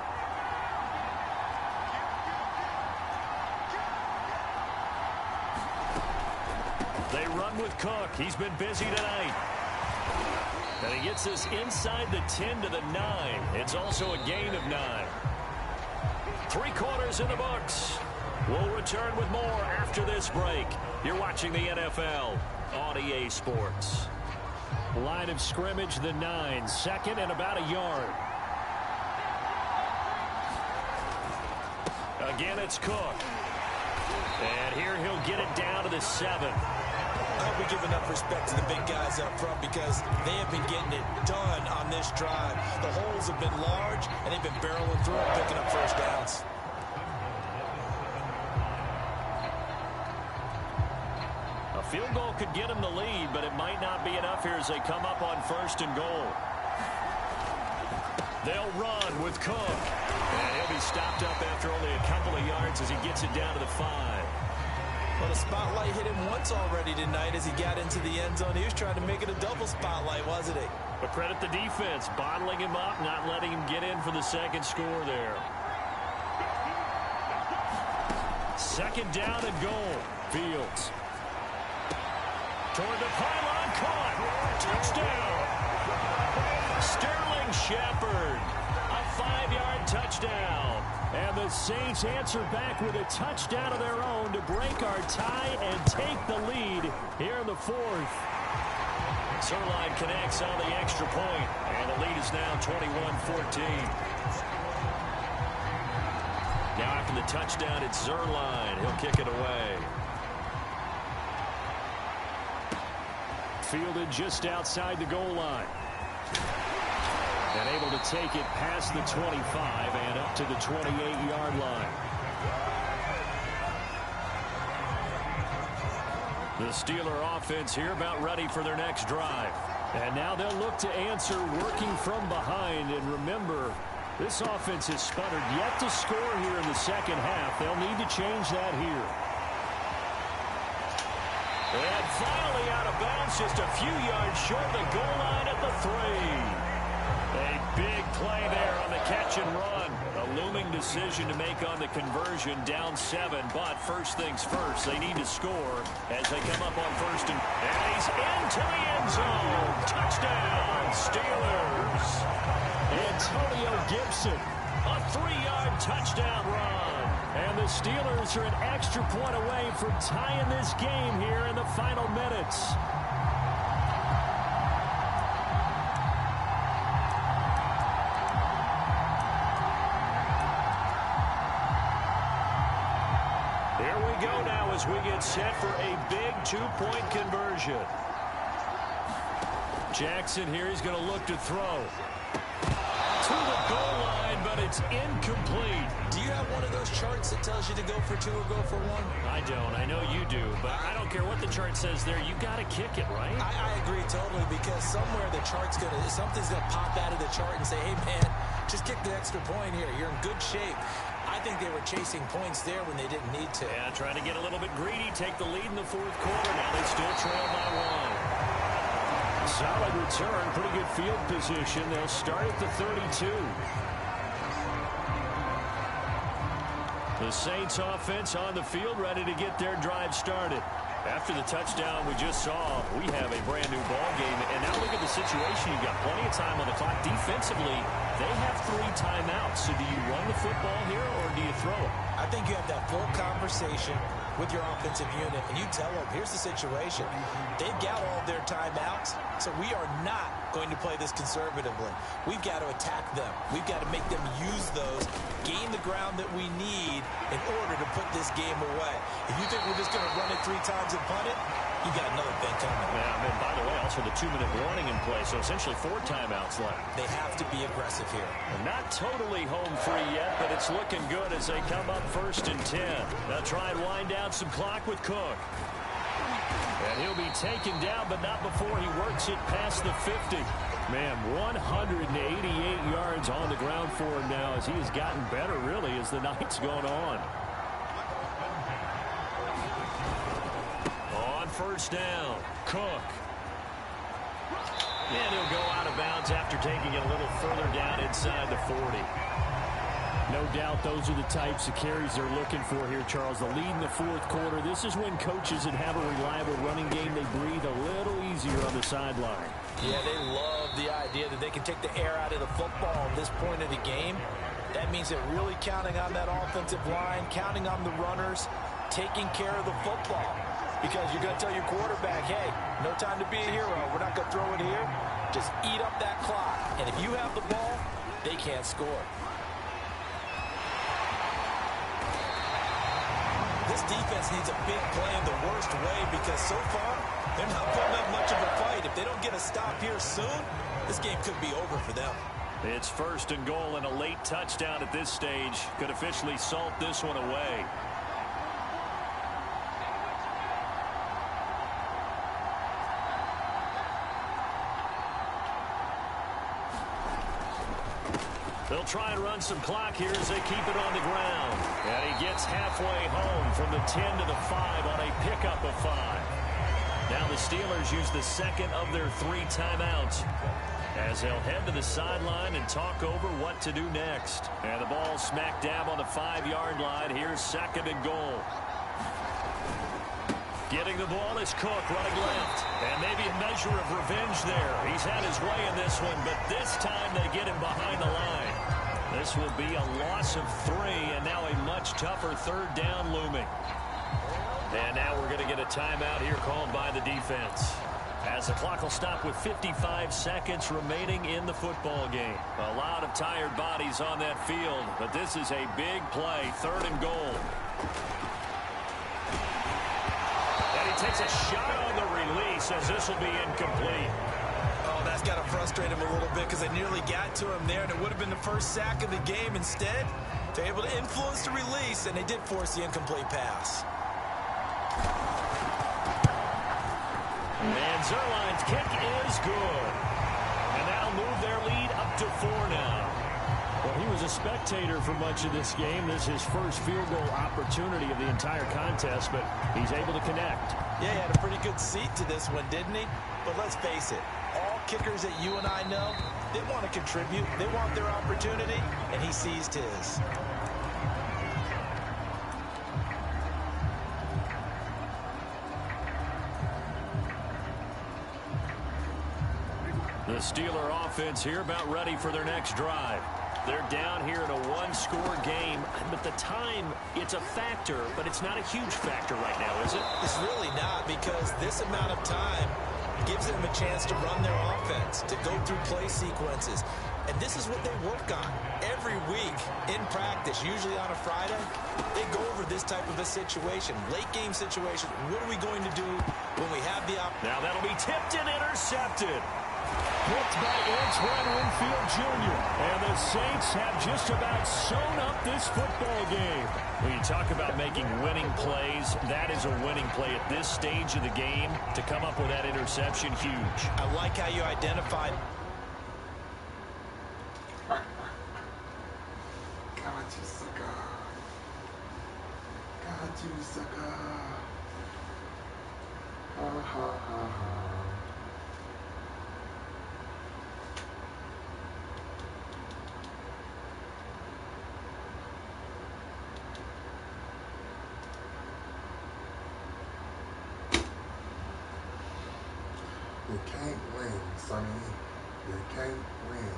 They run with Cook. He's been busy tonight. And he gets this inside the 10 to the 9. It's also a gain of 9. 3 quarters in the books. We'll return with more after this break. You're watching the NFL on EA Sports. Line of scrimmage, the 9. Second and about a yard. Again, it's Cook. And here he'll get it down to the 7. I hope we give enough respect to the big guys up front because they have been getting it done on this drive. The holes have been large, and they've been barreling through and picking up first downs. A field goal could get them the lead, but it might not be enough here as they come up on first and goal. They'll run with Cook. And he'll be stopped up after only a couple of yards as he gets it down to the 5. Well, the spotlight hit him once already tonight as he got into the end zone. He was trying to make it a double spotlight, wasn't he? But credit the defense, bottling him up, not letting him get in for the second score there. Second down and goal. Fields. Toward the pylon, caught. Touchdown. Sterling Shepard. A 5-yard touchdown. And the Saints answer back with a touchdown of their own to break our tie and take the lead here in the 4th. Zerline connects on the extra point, and the lead is now 21-14. Now after the touchdown, it's Zerline. He'll kick it away. Fielded just outside the goal line. And able to take it past the 25 and up to the 28-yard line. The Steeler offense here about ready for their next drive. And now they'll look to answer working from behind. And remember, this offense has sputtered yet to score here in the second half. They'll need to change that here. And finally out of bounds, just a few yards short of the goal line at the 3. A big play there on the catch and run. A looming decision to make on the conversion, down 7. But first things first, they need to score as they come up on first. And he's into the end zone. Touchdown, Steelers. Antonio Gibson A 3-yard touchdown run. And the Steelers are an extra point away from tying this game here in the final minutes. Here we go now as we get set for a big 2-point conversion. Jackson here, he's going to look to throw. To the goal line, but it's incomplete. Do you have one of those charts that tells you to go for 2 or go for 1? I don't. I know you do, but I don't care what the chart says there. You got to kick it, right? I agree totally, because somewhere the chart's something's gonna pop out of the chart and say, hey man, just kick the extra point here. You're in good shape. I think they were chasing points there when they didn't need to. Yeah, trying to get a little bit greedy, take the lead in the 4th quarter. Now they still trail by 1. Solid return, pretty good field position. They'll start at the 32. The Saints offense on the field, ready to get their drive started. After the touchdown we just saw, we have a brand new ball game. And now look at the situation. You've got plenty of time on the clock. Defensively, they have 3 timeouts. So do you run the football here or do you throw it? I think you have that full conversation with your offensive unit, and you tell them, here's the situation. They've got all their timeouts, so we are not going to play this conservatively. We've got to attack them. We've got to make them use those, gain the ground that we need in order to put this game away. If you think we're just going to run it 3 times and punt it, you got another thing coming. Yeah, and by the way, also the 2-minute warning in play, so essentially 4 timeouts left. They have to be aggressive here. Not totally home free yet, but it's looking good as they come up 1st and 10. They'll try and wind down some clock with Cook. And he'll be taken down, but not before he works it past the 50. Man, 188 yards on the ground for him now as he has gotten better, really, as the night's gone on. On 1st down, Cook. And he'll go out of bounds after taking it a little further down inside the 40. No doubt those are the types of carries they're looking for here, Charles. The lead in the 4th quarter. This is when coaches that have a reliable running game, they breathe a little easier on the sideline. Yeah, they love the idea that they can take the air out of the football at this point of the game. That means they're really counting on that offensive line, counting on the runners, taking care of the football. Because you're going to tell your quarterback, hey, no time to be a hero. We're not going to throw it here. Just eat up that clock. And if you have the ball, they can't score. This defense needs a big play in the worst way because so far, they're not putting up much of a fight. If they don't get a stop here soon, this game could be over for them. It's 1st and goal, and a late touchdown at this stage could officially salt this one away. They'll try and run some clock here as they keep it on the ground. And he gets halfway home from the 10 to the 5 on a pickup of 5. Now the Steelers use the 2nd of their 3 timeouts as they'll head to the sideline and talk over what to do next. And the ball smack dab on the 5-yard line. Here's 2nd and goal. Getting the ball is Cook running left. And maybe a measure of revenge there. He's had his way in this one, but this time they get him behind the line. This will be a loss of 3, and now a much tougher 3rd down looming. And now we're going to get a timeout here called by the defense, as the clock will stop with 55 seconds remaining in the football game. A lot of tired bodies on that field, but this is a big play, 3rd and goal. Takes a shot on the release as this will be incomplete. Oh, that's got to frustrate him a little bit because they nearly got to him there, and it would have been the first sack of the game. Instead, they're able to influence the release, and they did force the incomplete pass. And Zerline's kick is good. And that'll move their lead up to 4 now. Well, he was a spectator for much of this game. This is his first field goal opportunity of the entire contest, but he's able to connect. Yeah, he had a pretty good seat to this one, didn't he? But let's face it, all kickers that you and I know, they want to contribute. They want their opportunity, and he seized his. The Steeler offense here about ready for their next drive. They're down here in a one-score game, but the time, it's a factor, but it's not a huge factor right now, is it? It's really not, because this amount of time gives them a chance to run their offense, to go through play sequences. And this is what they work on every week in practice, usually on a Friday. They go over this type of a situation, late-game situation. What are we going to do when we have the opportunity? Now that'll be tipped and intercepted. Picked by Antoine Winfield Jr. And the Saints have just about sewn up this football game. When you talk about making winning plays, that is a winning play at this stage of the game. To come up with that interception, huge. I like how you identified. Got you, sucker. Got you, sucker. Ha, ha, ha, ha. You can't win, Sonny. You can't win.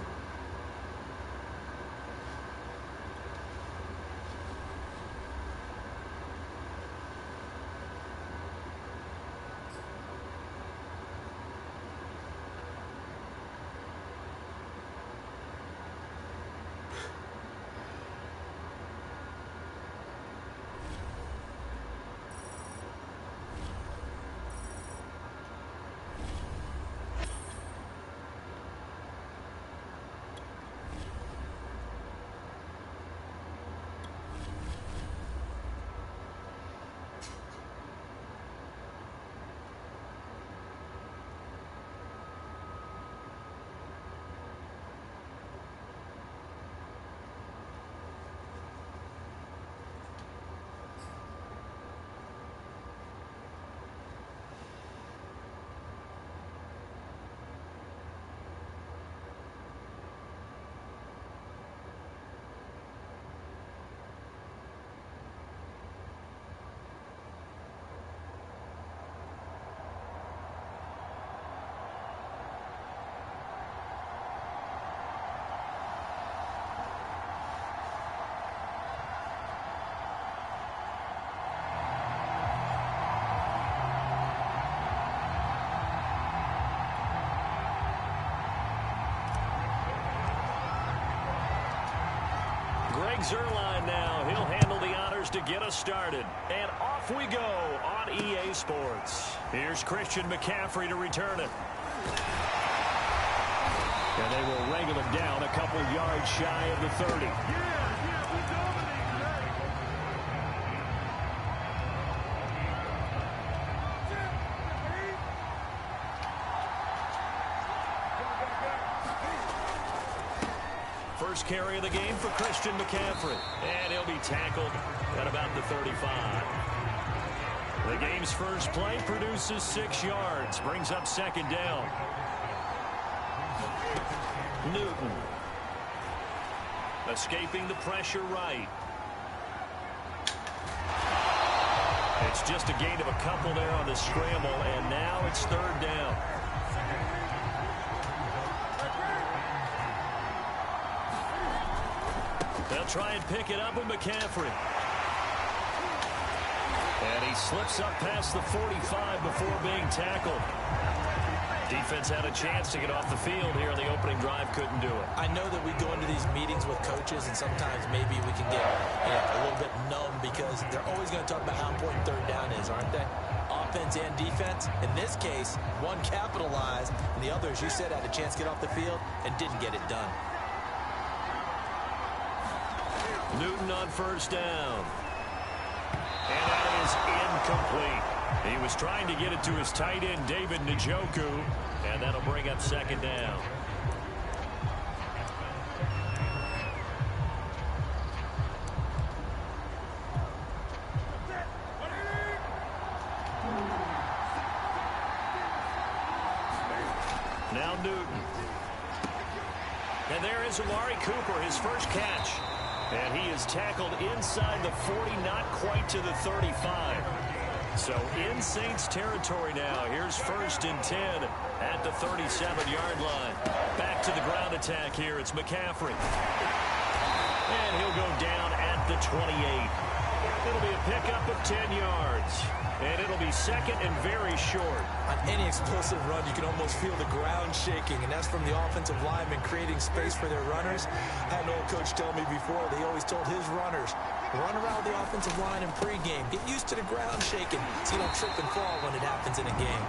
Greg Zuerlein now. He'll handle the honors to get us started. And off we go on EA Sports. Here's Christian McCaffrey to return it. And they will wrangle him down a couple yards shy of the 30. First carry of the game for Christian McCaffrey. And he'll be tackled at about the 35. The game's first play produces 6 yards. Brings up second down. Newton. Escaping the pressure right. It's just a gain of a couple there on the scramble. And now it's third down. They'll try and pick it up with McCaffrey. And he slips up past the 45 before being tackled. Defense had a chance to get off the field here in the opening drive, couldn't do it. I know that we go into these meetings with coaches, and sometimes maybe we can get a little bit numb because they're always going to talk about how important third down is, aren't they? Offense and defense. In this case, one capitalized, and the other, as you said, had a chance to get off the field and didn't get it done. Newton on first down. And that is incomplete. He was trying to get it to his tight end, David Njoku, and that'll bring up second down. Now Newton. And there is Amari Cooper, his first catch. And he is tackled inside the 40, not quite to the 35. So in Saints territory now. Here's first and 10 at the 37-yard line. Back to the ground attack here. It's McCaffrey. And he'll go down at the 28. It'll be a pickup of 10 yards. And it'll be second and very short. On any explosive run, you can almost feel the ground shaking, and that's from the offensive linemen creating space for their runners. I had an old coach tell me before, they always told his runners, run around the offensive line in pregame. Get used to the ground shaking so you don't trip and fall when it happens in a game.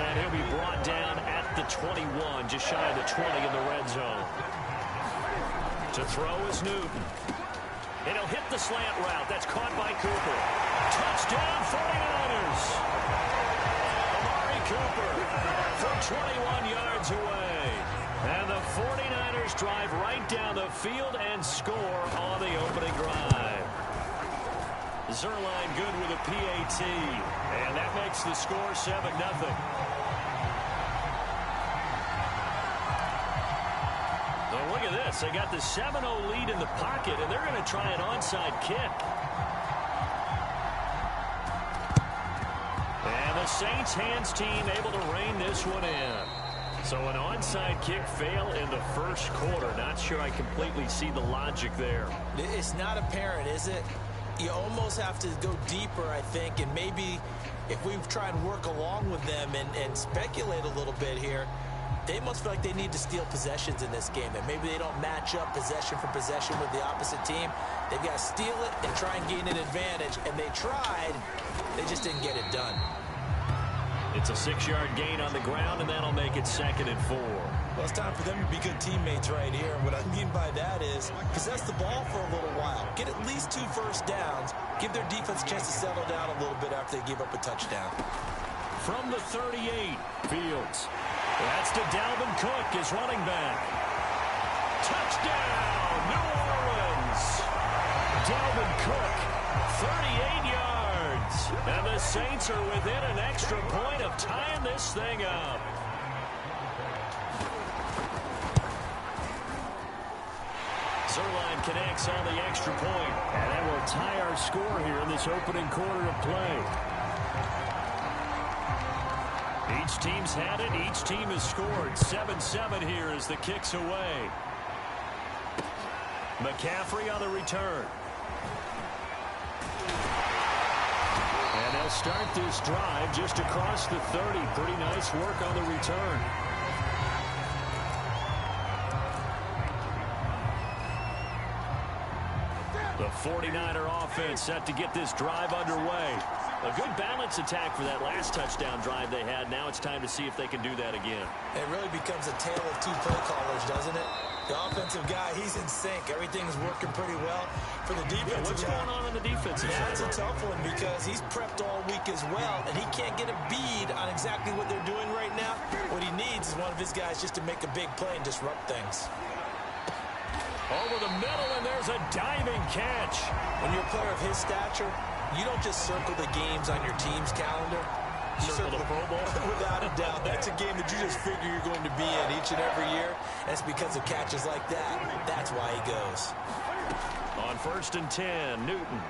And he'll be brought down at the 21, just shy of the 20 in the red zone. To throw is Newton. And he'll hit the slant route. That's caught by Cooper. Touchdown, 49ers. Amari Cooper from 21 yards away. And the 49ers drive right down the field and score on the opening drive. Zerline good with a PAT. And that makes the score 7-0. Look at this. They got the 7-0 lead in the pocket, and they're going to try an onside kick. And the Saints hands team able to rein this one in. So an onside kick fail in the first quarter. Not sure I completely see the logic there. It's not apparent, is it? You almost have to go deeper, I think, and maybe if we try and work along with them and speculate a little bit here, they must feel like they need to steal possessions in this game, and maybe they don't match up possession for possession with the opposite team. They've got to steal it and try and gain an advantage, and they tried. They just didn't get it done. It's a 6-yard gain on the ground, and that'll make it 2nd and 4. Well, it's time for them to be good teammates right here. What I mean by that is possess the ball for a little while. Get at least 2 first downs. Give their defense a chance to settle down a little bit after they give up a touchdown. From the 38, Fields. That's to Dalvin Cook, his running back. Touchdown, New Orleans. Dalvin Cook, 38 yards. And the Saints are within an extra point of tying this thing up. Zerline connects on the extra point. And that will tie our score here in this opening quarter of play. Each team's had it. Each team has scored. 7-7 here as the kick's away. McCaffrey on the return. And they'll start this drive just across the 30. Pretty nice work on the return. The 49er offense set to get this drive underway. A good balance attack for that last touchdown drive they had. Now it's time to see if they can do that again. It really becomes a tale of 2 play callers, doesn't it? The offensive guy, he's in sync. Everything's working pretty well. For the defensive what's guy, going on the defensive side? That's a tough one because he's prepped all week as well, and he can't get a bead on exactly what they're doing right now. What he needs is one of his guys just to make a big play and disrupt things. Over the middle, and there's a diving catch. When you're a player of his stature, you don't just circle the games on your team's calendar. You Circle the Pro Bowl? Without a doubt. That's a game that you just figure you're going to be in each and every year. And it's because of catches like that. That's why he goes. On 1st and 10, Newton.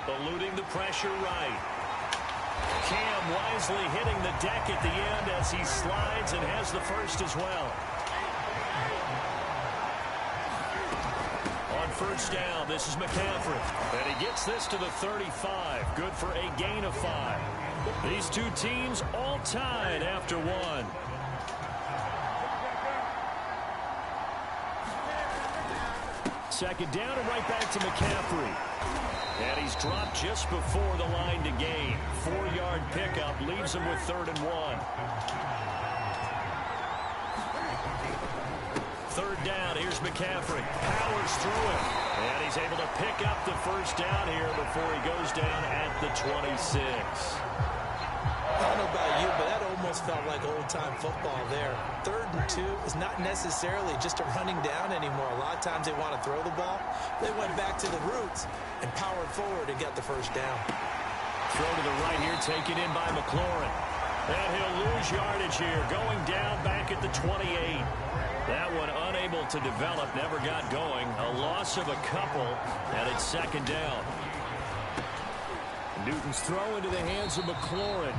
Eluding the pressure right. Cam wisely hitting the deck at the end as he slides and has the first as well. On 1st down, this is McCaffrey. And he gets this to the 35. Good for a gain of 5. These 2 teams all tied after 1. Second down and right back to McCaffrey. And he's dropped just before the line to gain. 4-yard pickup leaves him with 3rd and 1. 3rd down, here's McCaffrey. Powers through it. And he's able to pick up the first down here before he goes down at the 26. I don't know about you, but that almost felt like old-time football there. 3rd and 2 is not necessarily just a running down anymore. A lot of times they want to throw the ball. They went back to the roots and powered forward and got the first down. Throw to the right here, taken in by McLaurin. And he'll lose yardage here, going down back at the 28. That one unable to develop, never got going. A loss of a couple, and it's 2nd down. Newton's throw into the hands of McLaurin.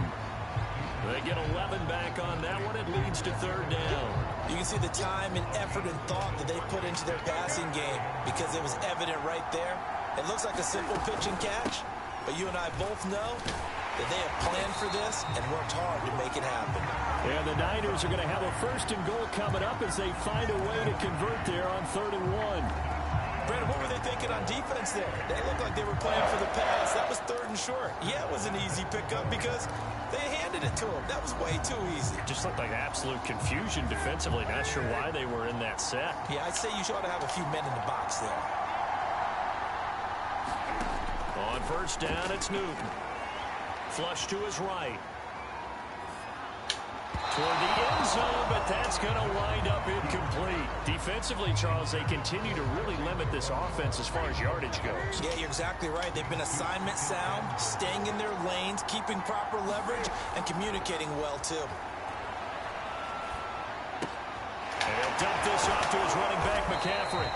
They get 11 back on that one. It leads to 3rd down. You can see the time and effort and thought that they put into their passing game because it was evident right there. It looks like a simple pitch and catch, but you and I both know that they have planned for this and worked hard to make it happen. And the Niners are going to have a 1st and goal coming up as they find a way to convert there on 3rd and 1. Brandon, what were they thinking on defense there? They looked like they were playing for the pass. That was 3rd and short. Yeah, it was an easy pickup because they handed it to him. That was way too easy. Just looked like absolute confusion defensively. Not sure why they were in that set. Yeah, I'd say you ought to have a few men in the box there. On 1st down, it's Newton. Flush to his right. Toward the end zone, but that's going to wind up incomplete. Defensively, Charles, they continue to really limit this offense as far as yardage goes. Yeah, you're exactly right. They've been assignment sound, staying in their lanes, keeping proper leverage, and communicating well, too. And he'll dump this off to his running back, McCaffrey.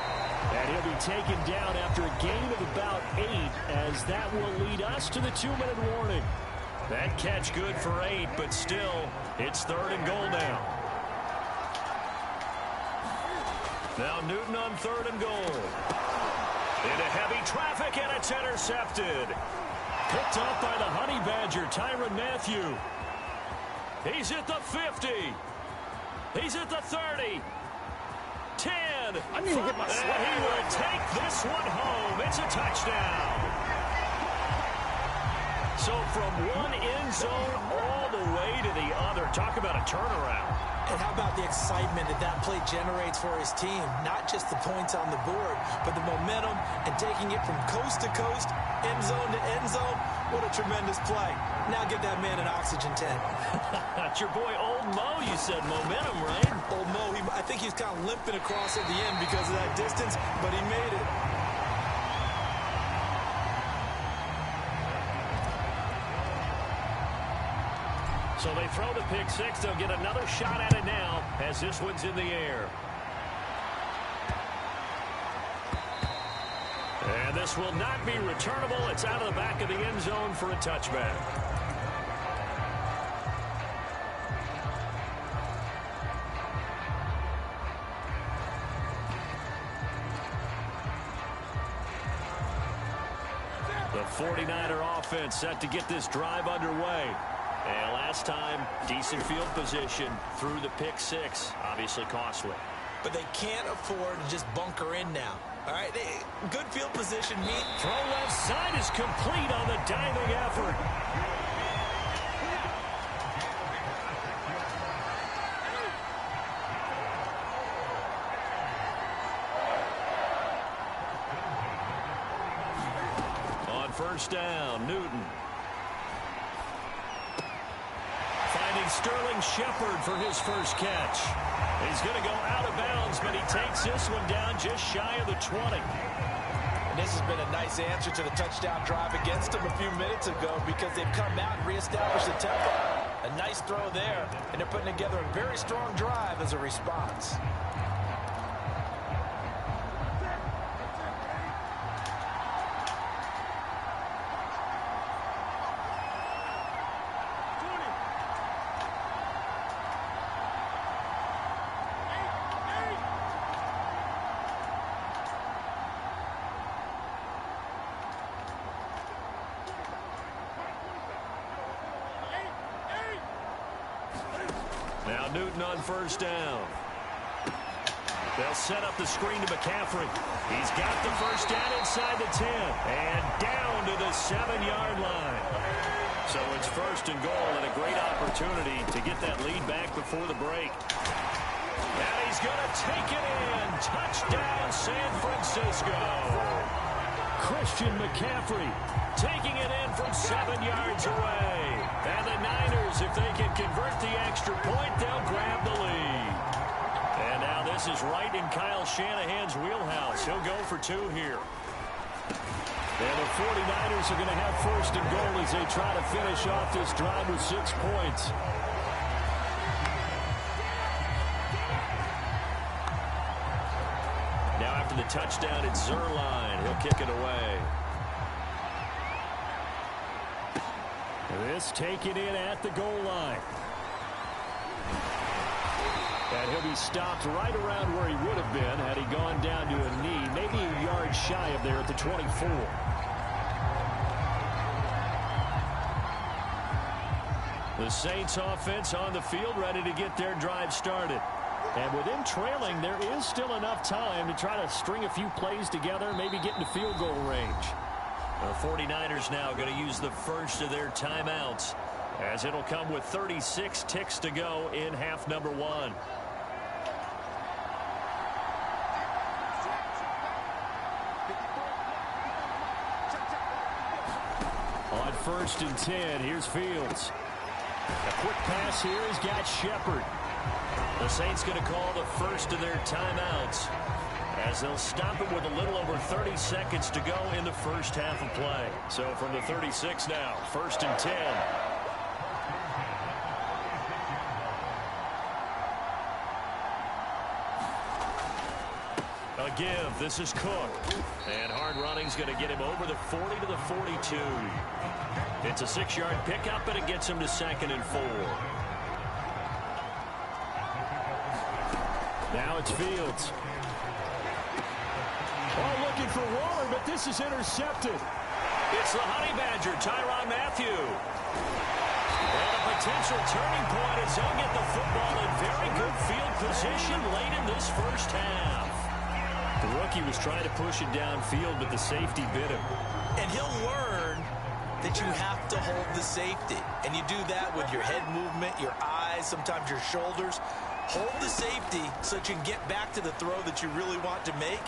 And he'll be taken down after a gain of about 8, as that will lead us to the 2-minute warning. That catch good for 8, but still, it's 3rd and goal now. Now Newton on 3rd and goal. Into heavy traffic, and it's intercepted. Picked off by the Honey Badger, Tyrann Mathieu. He's at the 50. He's at the 30. 10. I need to get my And he will take this one home. It's a touchdown. So from one end zone all the way to the other. Talk about a turnaround. And how about the excitement that that play generates for his team? Not just the points on the board, but the momentum and taking it from coast to coast, end zone to end zone. What a tremendous play. Now get that man an oxygen tent. That's your boy Old Mo, you said. Momentum, right? Old Mo, I think he's kind of limping across at the end because of that distance, but he made it. So they throw the pick 6. They'll get another shot at it now as this one's in the air. And this will not be returnable. It's out of the back of the end zone for a touchback. The 49er offense set to get this drive underway. And last time, decent field position through the pick 6. Obviously costly. But they can't afford to just bunker in now. All right, good field position. Throw left side is complete on the diving effort. On 1st down, Newton. Finding Sterling Shepard for his first catch. He's going to go out of bounds, but he takes this one down just shy of the 20. And this has been a nice answer to the touchdown drive against them a few minutes ago because they've come out and reestablished the tempo. A nice throw there, and they're putting together a very strong drive as a response. Now Newton on 1st down. They'll set up the screen to McCaffrey. He's got the 1st down inside the 10. And down to the 7-yard line. So it's 1st and goal and a great opportunity to get that lead back before the break. And he's going to take it in. Touchdown, San Francisco. Christian McCaffrey taking it in from 7 yards away. And the Niners, if they can convert the extra point, they'll grab the lead. And now this is right in Kyle Shanahan's wheelhouse. He'll go for 2 here. And the 49ers are going to have 1st and goal as they try to finish off this drive with 6 points. Now after the touchdown, it's Zerline. He'll kick it away. This taken in at the goal line. And he'll be stopped right around where he would have been had he gone down to a knee, maybe a yard shy of there at the 24. The Saints offense on the field, ready to get their drive started. And with them trailing, there is still enough time to try to string a few plays together, maybe get into field goal range. The 49ers now going to use the first of their timeouts, as it'll come with 36 ticks to go in half number one. On 1st and 10, here's Fields. A quick pass here has got Shepard. The Saints going to call the first of their timeouts, as they'll stop it with a little over 30 seconds to go in the first half of play. So from the 36 now, 1st and 10. A give. This is Cook. And hard running's going to get him over the 40 to the 42. It's a 6-yard pickup, and it gets him to 2nd and 4. Now it's Fields. Oh, looking for Waller, but this is intercepted. It's the Honey Badger, Tyrann Mathieu. And a potential turning point as he'll get the football in very good field position late in this first half. The rookie was trying to push it downfield, but the safety bit him. And he'll learn that you have to hold the safety. And you do that with your head movement, your eyes, sometimes your shoulders. Hold the safety so that you can get back to the throw that you really want to make.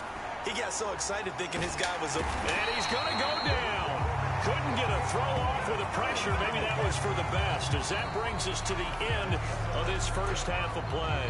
He got so excited thinking his guy was up. And he's going to go down. Couldn't get a throw off with the pressure. Maybe that was for the best, as that brings us to the end of this first half of play.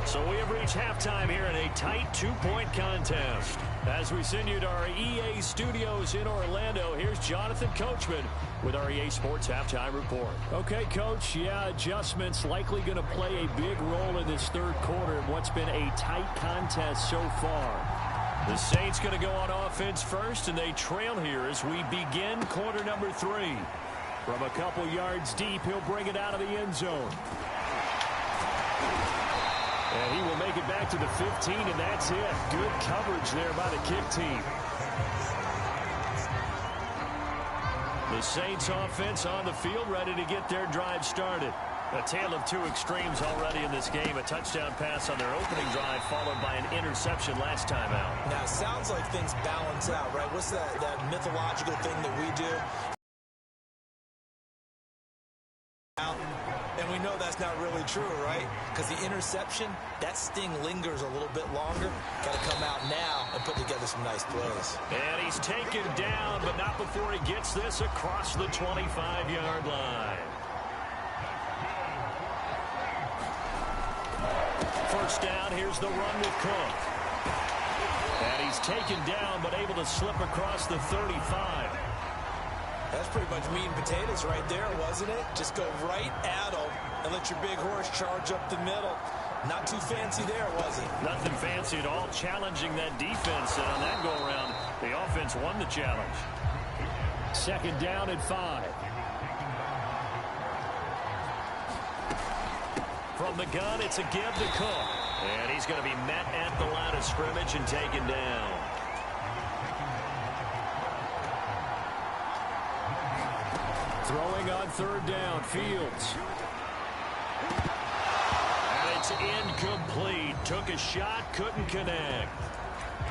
So we have reached halftime here in a tight 2-point contest. As we send you to our EA studios in Orlando, here's Jonathan Coachman with our EA Sports Halftime Report. Okay, Coach, adjustments likely going to play a big role in this third quarter in what's been a tight contest so far. The Saints going to go on offense first, and they trail here as we begin quarter number 3. From a couple yards deep, he'll bring it out of the end zone. And he will make it back to the 15, and that's it. Good coverage there by the kick team. The Saints offense on the field, ready to get their drive started. A tale of two extremes already in this game. A touchdown pass on their opening drive, followed by an interception last time out. Now, it sounds like things balance out, right? What's that mythological thing that we do? And we know that's not really true, right? Because the interception, that sting lingers a little bit longer. Got to come out now and put together some nice plays. And he's taken down, but not before he gets this across the 25-yard line. First down, here's the run with Cook. And he's taken down, but able to slip across the 35. That's pretty much meat and potatoes right there, wasn't it? Just go right at them and let your big horse charge up the middle. Not too fancy there, was it? Nothing fancy at all, challenging that defense. And on that go-around, the offense won the challenge. Second down and 5. From the gun, it's a give to Cook. And he's going to be met at the line of scrimmage and taken down. Throwing on third down, Fields. And it's incomplete. Took a shot, couldn't connect.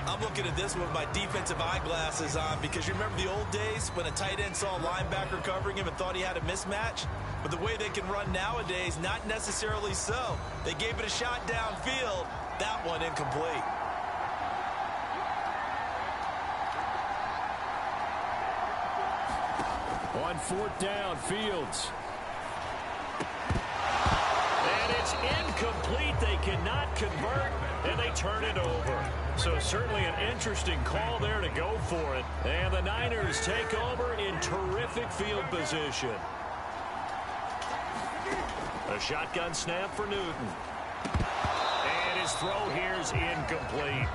I'm looking at this with my defensive eyeglasses on, because you remember the old days when a tight end saw a linebacker covering him and thought he had a mismatch? But the way they can run nowadays, not necessarily so. They gave it a shot downfield. That one incomplete. On fourth down, Fields. And it's incomplete. They cannot convert, and they turn it over. So certainly an interesting call there to go for it. And the Niners take over in terrific field position. A shotgun snap for Newton. And his throw here is incomplete.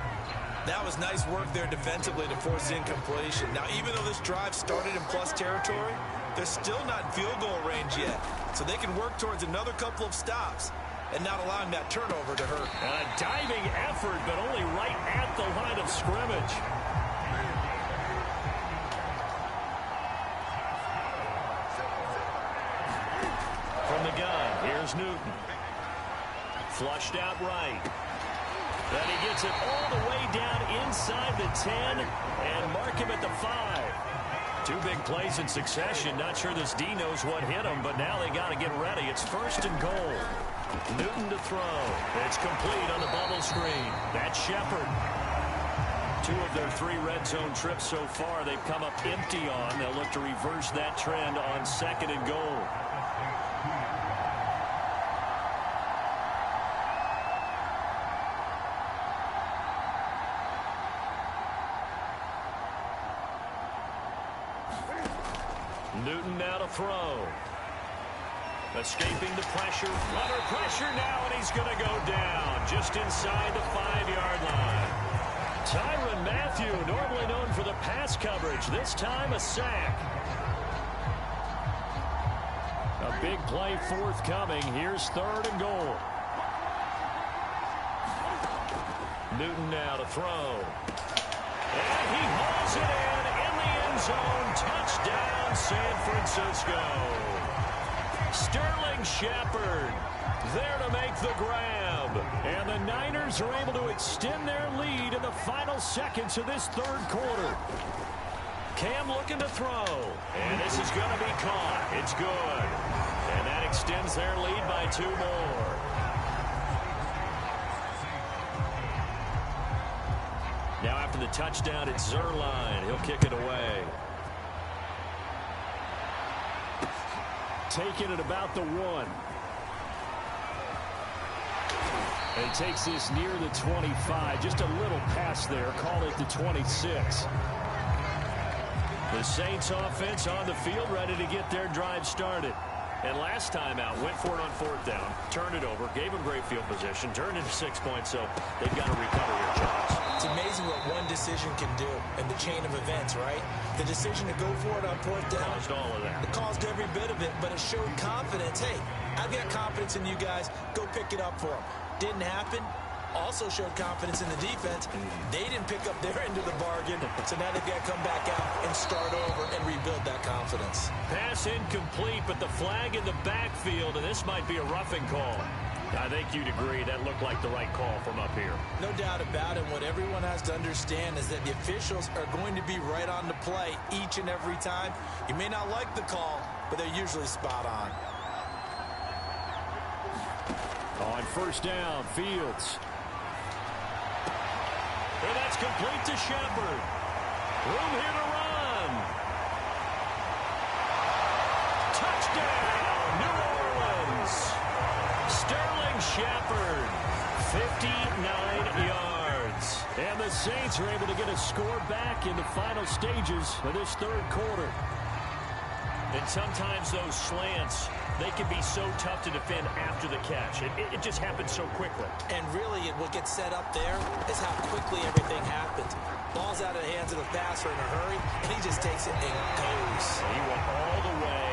That was nice work there defensively to force incompletion. Now, even though this drive started in plus territory, they're still not in field goal range yet. So they can work towards another couple of stops. and not allowing that turnover to hurt. A diving effort, but only right at the line of scrimmage. From the gun, here's Newton. Flushed out right. Then he gets it all the way down inside the 10 and mark him at the 5. 2 big plays in succession. Not sure this D knows what hit him, but now they got to get ready. It's 1st and goal. Newton to throw. It's complete on the bubble screen. That's Shepard. 2 of their 3 red zone trips so far they've come up empty on. They'll look to reverse that trend on 2nd and goal. Newton now to throw. Escaping the pressure. Under pressure now, and he's going to go down just inside the 5-yard line. Tyrann Mathieu, normally known for the pass coverage. This time a sack. A big play forthcoming. Here's 3rd and goal. Newton now to throw. And he hauls it in the end zone. Touchdown, San Francisco. Sterling Shepard there to make the grab. And the Niners are able to extend their lead in the final seconds of this 3rd quarter. Cam looking to throw. And this is going to be caught. It's good. And that extends their lead by 2 more. Now after the touchdown, it's Zuerlein. He'll kick it away. Taking it about the 1. And takes this near the 25. Just a little pass there. Call it the 26. The Saints offense on the field, ready to get their drive started. And last time out, went for it on 4th down, turned it over, gave them great field position, turned into 6 points, so they've got to recover here, Charles. It's amazing what one decision can do in the chain of events, right? The decision to go for it on 4th down. Caused all of that. It caused every bit of it, but it showed confidence. Hey, I've got confidence in you guys. Go pick it up for them. Didn't happen. Also showed confidence in the defense. They didn't pick up their end of the bargain, so now they've got to come back out and start over and rebuild that confidence. Pass incomplete, but the flag in the backfield, and this might be a roughing call. I think you'd agree that looked like the right call from up here. No doubt about it. What everyone has to understand is that the officials are going to be right on the play each and every time. You may not like the call, but they're usually spot on. On 1st down, Fields. And that's complete to Shepard. Room here to run. Touchdown, New Orleans. Sterling Shepard, 59 yards. And the Saints are able to get a score back in the final stages of this 3rd quarter. And sometimes those slants, they can be so tough to defend after the catch. It just happens so quickly. And really, what gets set up there is how quickly everything happens. Ball's out of the hands of the passer in a hurry, and he just takes it and goes. He went all the way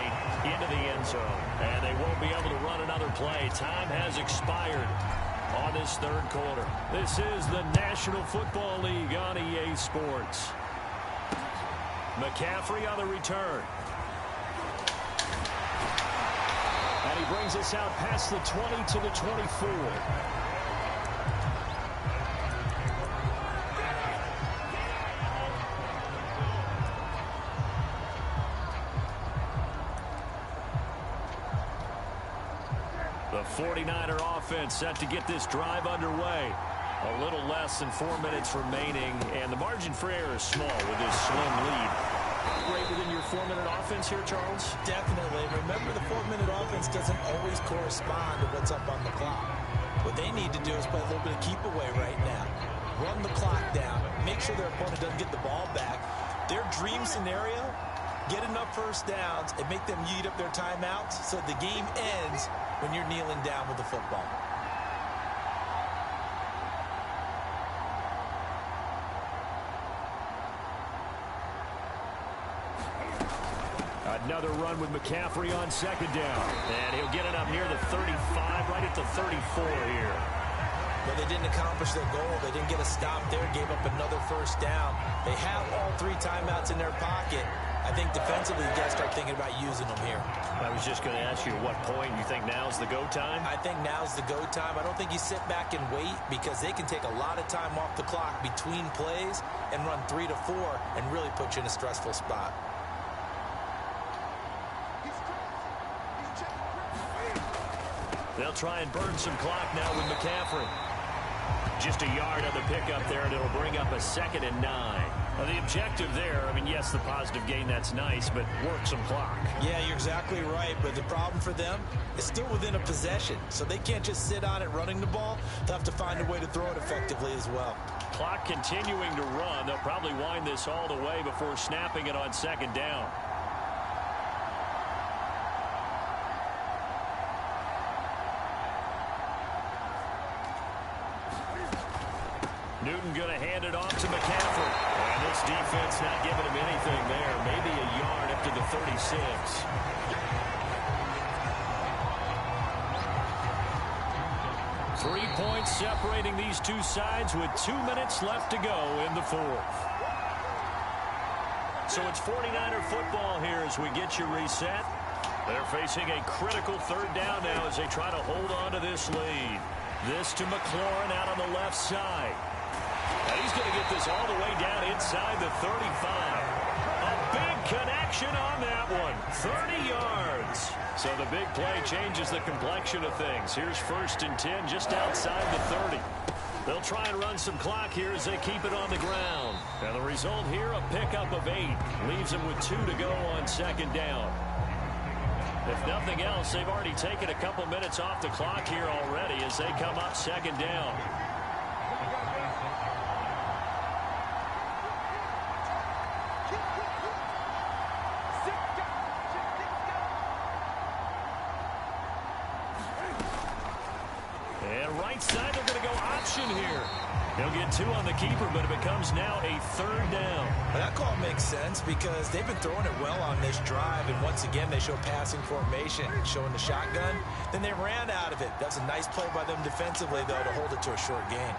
into the end zone, and they won't be able to run another play. Time has expired on this 3rd quarter. This is the National Football League on EA Sports. McCaffrey on the return. And he brings us out past the 20 to the 24. The 49er offense set to get this drive underway. A little less than 4 minutes remaining, and the margin for error is small with this slim lead. Right within your 4-minute offense here, Charles? Definitely. Remember, the 4-minute offense doesn't always correspond to what's up on the clock. What they need to do is play a little bit of keep away right now. Run the clock down. Make sure their opponent doesn't get the ball back. Their dream scenario, get enough 1st downs and make them eat up their timeouts so the game ends when you're kneeling down with the football. Another run with McCaffrey on second down. And he'll get it up near the 35, right at the 34 here. But they didn't accomplish their goal. They didn't get a stop there, gave up another first down. They have all 3 timeouts in their pocket. I think defensively, you got to start thinking about using them here. I was just going to ask you at what point you think now's the go time? I think now's the go time. I don't think you sit back and wait because they can take a lot of time off the clock between plays and run 3 to 4 and really put you in a stressful spot. They'll try and burn some clock now with McCaffrey. Just a yard on the pickup there, and it'll bring up a 2nd and 9. Now, the objective there, I mean, yes, the positive gain, that's nice, but work some clock. Yeah, you're exactly right, but the problem for them is still within a possession, so they can't just sit on it running the ball. They'll have to find a way to throw it effectively as well. Clock continuing to run. They'll probably wind this all the way before snapping it on 2nd down. Newton going to hand it off to McCaffrey. And this defense not giving him anything there. Maybe a yard up to the 36. Three points separating these two sides with 2 minutes left to go in the 4th. So it's 49er football here as we get you reset. They're facing a critical 3rd down now as they try to hold on to this lead. This to McLaurin out on the left side. And he's going to get this all the way down inside the 35. A big connection on that one. 30 yards. So the big play changes the complexion of things. Here's 1st and 10 just outside the 30. They'll try and run some clock here as they keep it on the ground. And the result here, a pickup of 8. Leaves them with 2 to go on 2nd down. If nothing else, they've already taken a couple minutes off the clock here already as they come up 2nd down. And right side, they're going to go option here. They'll get 2 on the keeper, but it becomes now a 3rd down. That call makes sense because they've been throwing it well on this drive, and once again, they show passing formation, showing the shotgun. Then they ran out of it. That's a nice play by them defensively, though, to hold it to a short gain.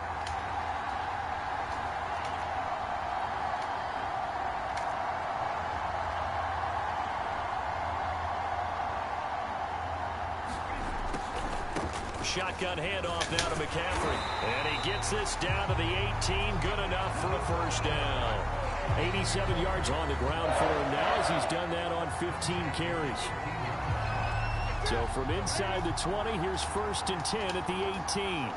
Shotgun handoff now to McCaffrey. And he gets this down to the 18. Good enough for a 1st down. 87 yards on the ground for him now as he's done that on 15 carries. So from inside the 20, here's 1st and 10 at the 18.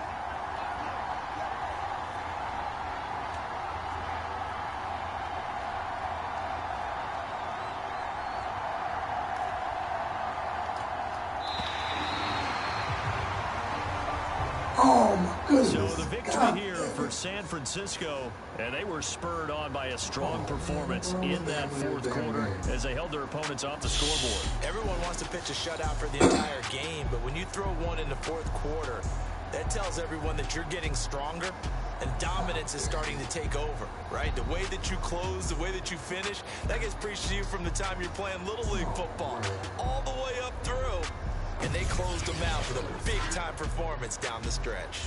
Oh, my goodness. So the victory here for San Francisco, and they were spurred on by a strong performance in that 4th quarter as they held their opponents off the scoreboard. Everyone wants to pitch a shutout for the entire game, but when you throw one in the 4th quarter, that tells everyone that you're getting stronger and dominance is starting to take over, right? The way that you close, the way that you finish, that gets preached to you from the time you're playing Little League football all the way up through. And they closed them out with a big-time performance down the stretch.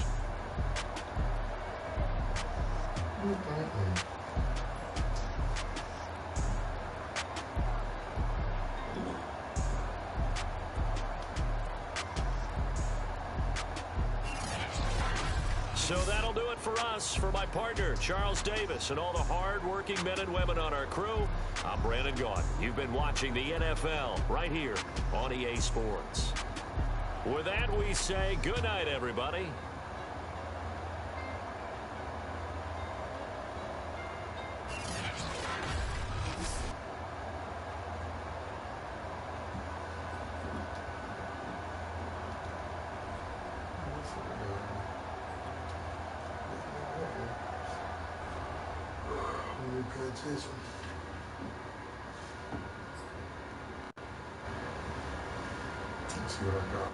So that'll do it for us. For my partner, Charles Davis, and all the hard-working men and women on our crew, I'm Brandon Gaudin. You've been watching the NFL right here on EA Sports. With that, we say good night, everybody. Pay attention. Let's see what I got.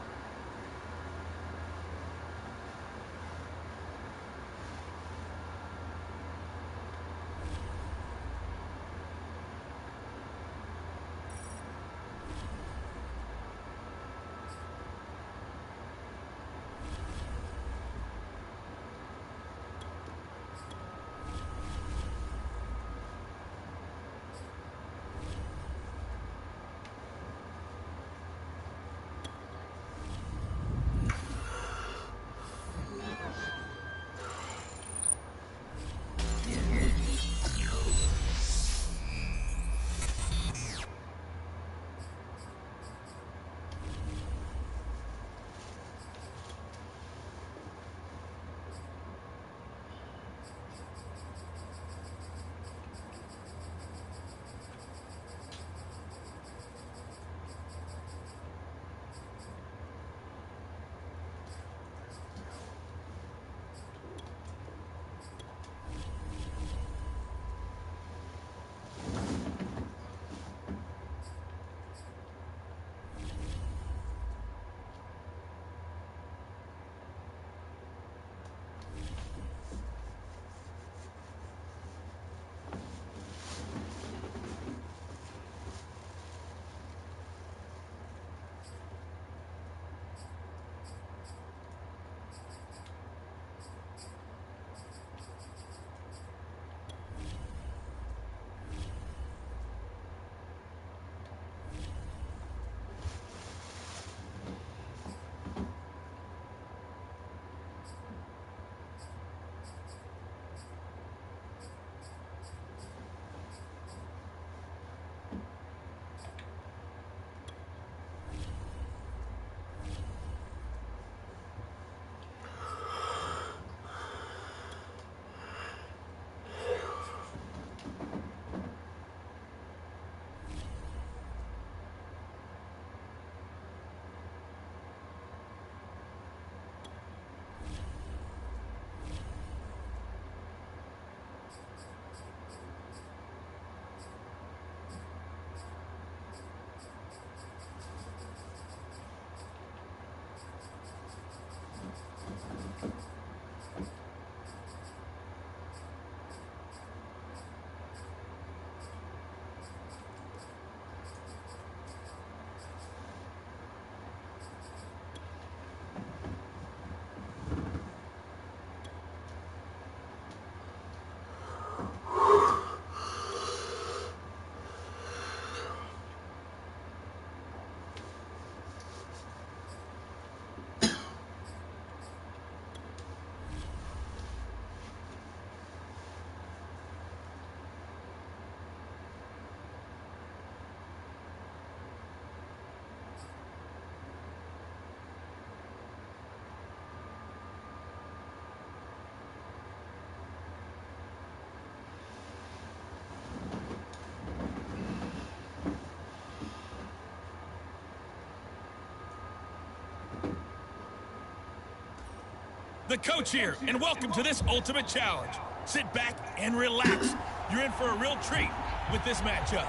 the coach here, and welcome to this Ultimate Challenge. Sit back and relax. You're in for a real treat with this matchup.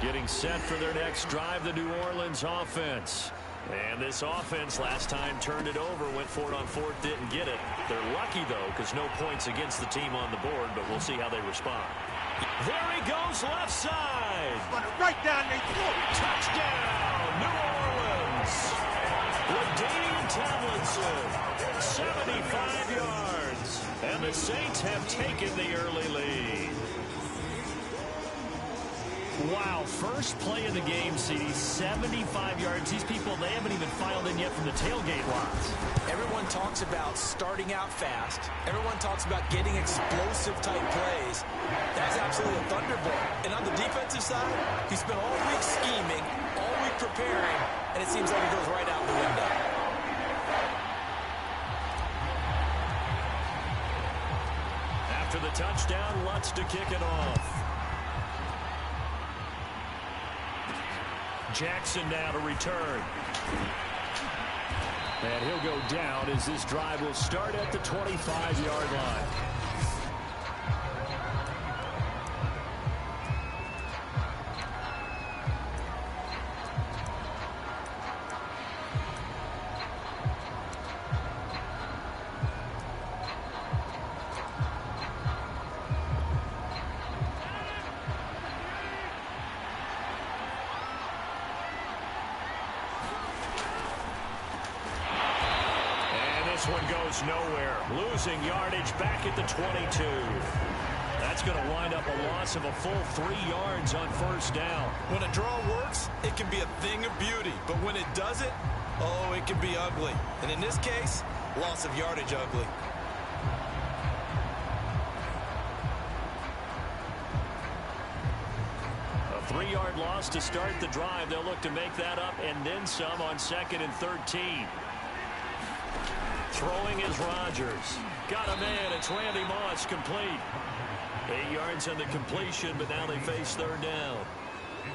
Getting set for their next drive, the New Orleans offense. And this offense last time turned it over, went for it on fourth, didn't get it. They're lucky, though, because no points against the team on the board, but we'll see how they respond. There he goes, left side. Run it right down their throat. Touchdown, New Orleans. LaDainian Tomlinson, 75 yards. And the Saints have taken the early lead. Wow, first play of the game, CD, 75 yards. These people, they haven't even filed in yet from the tailgate lots. Everyone talks about starting out fast. Everyone talks about getting explosive-type plays. That's absolutely a thunderbolt. And on the defensive side, he spent all week scheming, all week preparing, and it seems like it goes right out the window. After the touchdown, Lutz to kick it off. Jackson now to return. And he'll go down as this drive will start at the 25-yard line. This one goes nowhere. Losing yardage back at the 22. That's going to wind up a loss of a full 3 yards on first down. When a draw works, it can be a thing of beauty. But when it doesn't, oh, it can be ugly. And in this case, loss of yardage ugly. A 3-yard loss to start the drive. They'll look to make that up and then some on 2nd and 13. Throwing is Rodgers. Got a man. It's Randy Moss, complete. 8 yards on the completion, but now they face third down.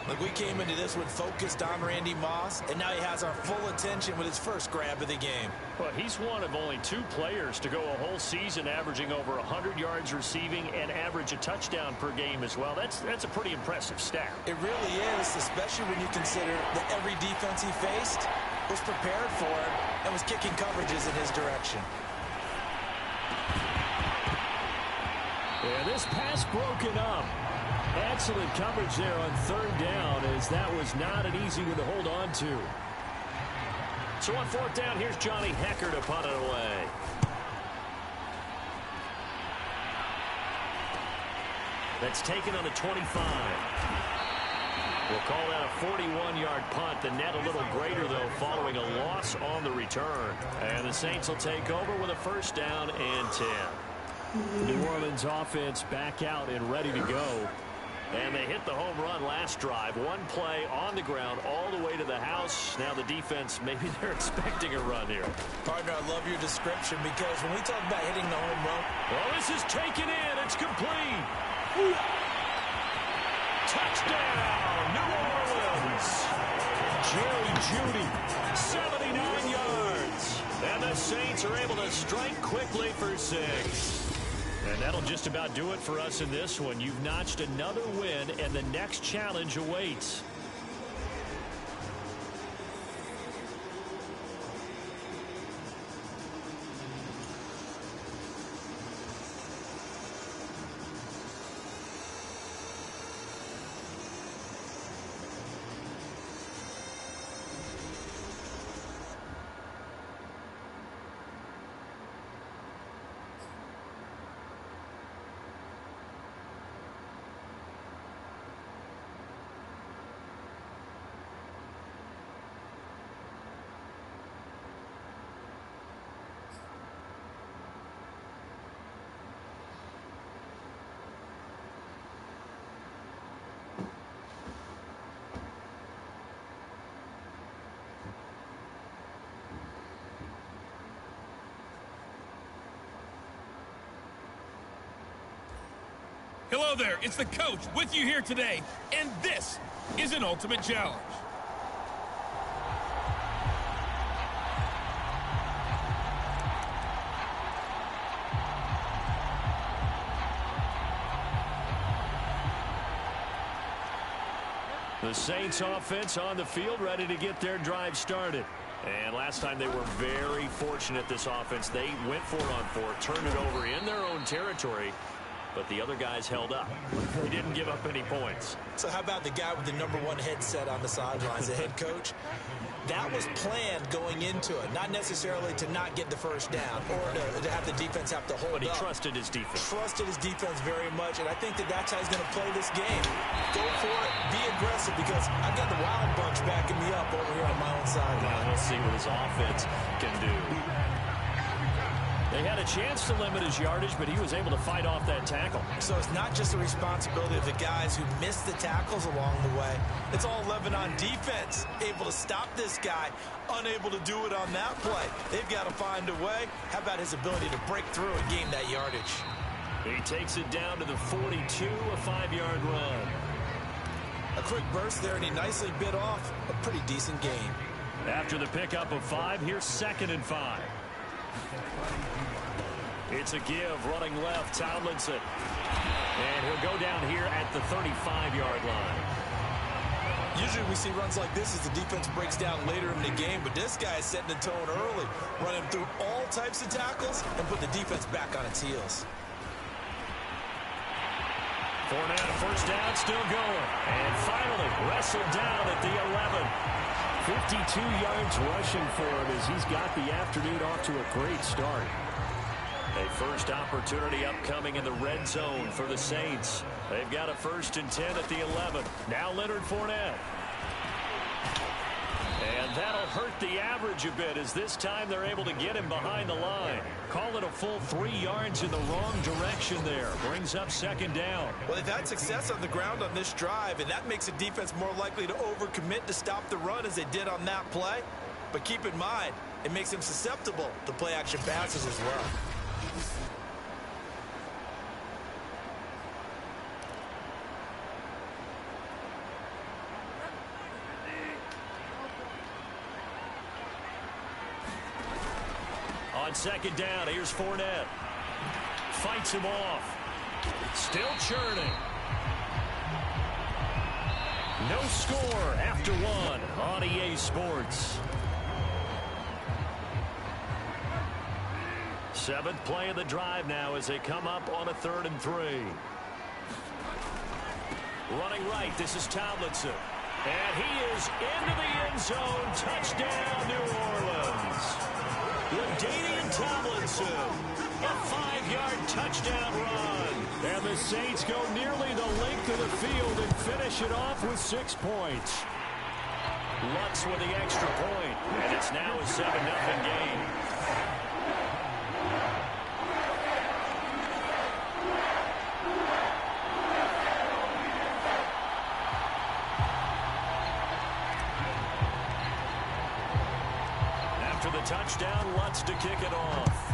Look, we came into this one focused on Randy Moss, and now he has our full attention with his first grab of the game. Well, he's one of only 2 players to go a whole season averaging over 100 yards receiving and average a touchdown per game as well. That's a pretty impressive stat. It really is, especially when you consider that every defense he faced was prepared for him and was kicking coverages in his direction. Yeah, this pass broken up. Excellent coverage there on third down, as that was not an easy one to hold on to. So on fourth down, here's Johnny Hecker to punt it away. That's taken on the 25. We'll call that a 41-yard punt. The net a little greater, though, following a loss on the return. And the Saints will take over with a first down and 10. New Orleans offense back out and ready to go. And they hit the home run last drive. One play on the ground all the way to the house. Now the defense, maybe they're expecting a run here. Partner, I love your description, because when we talk about hitting the home run. Well, this is taken in. It's complete. Touchdown, New Orleans. Jerry Jeudy, 79 yards. And the Saints are able to strike quickly for 6. And that'll just about do it for us in this one. You've notched another win, and the next challenge awaits. Hello there, it's the coach with you here today, and this is an Ultimate Challenge. The Saints offense on the field, ready to get their drive started. And last time they were very fortunate, this offense. They went for it on fourth, turned it over in their own territory, but the other guys held up. They didn't give up any points. So how about the guy with the #1 headset on the sidelines, the head coach? That was planned going into it, not necessarily to not get the first down or to have the defense have to hold up. But he trusted his defense. Trusted his defense very much, and I think that's how he's going to play this game. Go for it, be aggressive, because I've got the Wild Bunch backing me up over here on my own sideline. We'll see what his offense can do. They had a chance to limit his yardage, but he was able to fight off that tackle. So it's not just the responsibility of the guys who missed the tackles along the way. It's all 11 on defense, able to stop this guy, unable to do it on that play. They've got to find a way. How about his ability to break through and gain that yardage? He takes it down to the 42, a 5-yard run. A quick burst there, and he nicely bit off a pretty decent gain. After the pickup of 5, here's 2nd and 5. It's a give, running left, Tomlinson. And he'll go down here at the 35-yard line. Usually we see runs like this as the defense breaks down later in the game, but this guy is setting the tone early, running through all types of tackles and put the defense back on its heels. Fournette, first down, still going. And finally wrestled down at the 11. 52 yards rushing for him as he's got the afternoon off to a great start. A first opportunity upcoming in the red zone for the Saints. They've got a 1st and 10 at the 11. Now Leonard Fournette. And that'll hurt the average a bit as this time they're able to get him behind the line. Call it a full 3 yards in the wrong direction there. Brings up 2nd down. Well, they've had success on the ground on this drive, and that makes the defense more likely to overcommit to stop the run as they did on that play. But keep in mind, it makes them susceptible to play-action passes as well. On 2nd down, here's Fournette. Fights him off. Still churning. No score after 1 on EA Sports. 7th play of the drive now as they come up on a 3rd and 3. Running right, this is Tomlinson. And he is into the end zone. Touchdown, New Orleans. LaDainian Tomlinson, a 5-yard touchdown run. And the Saints go nearly the length of the field and finish it off with 6 points. Lutz with the extra point, and it's now a 7-0 game. The touchdown, Lutz to kick it off.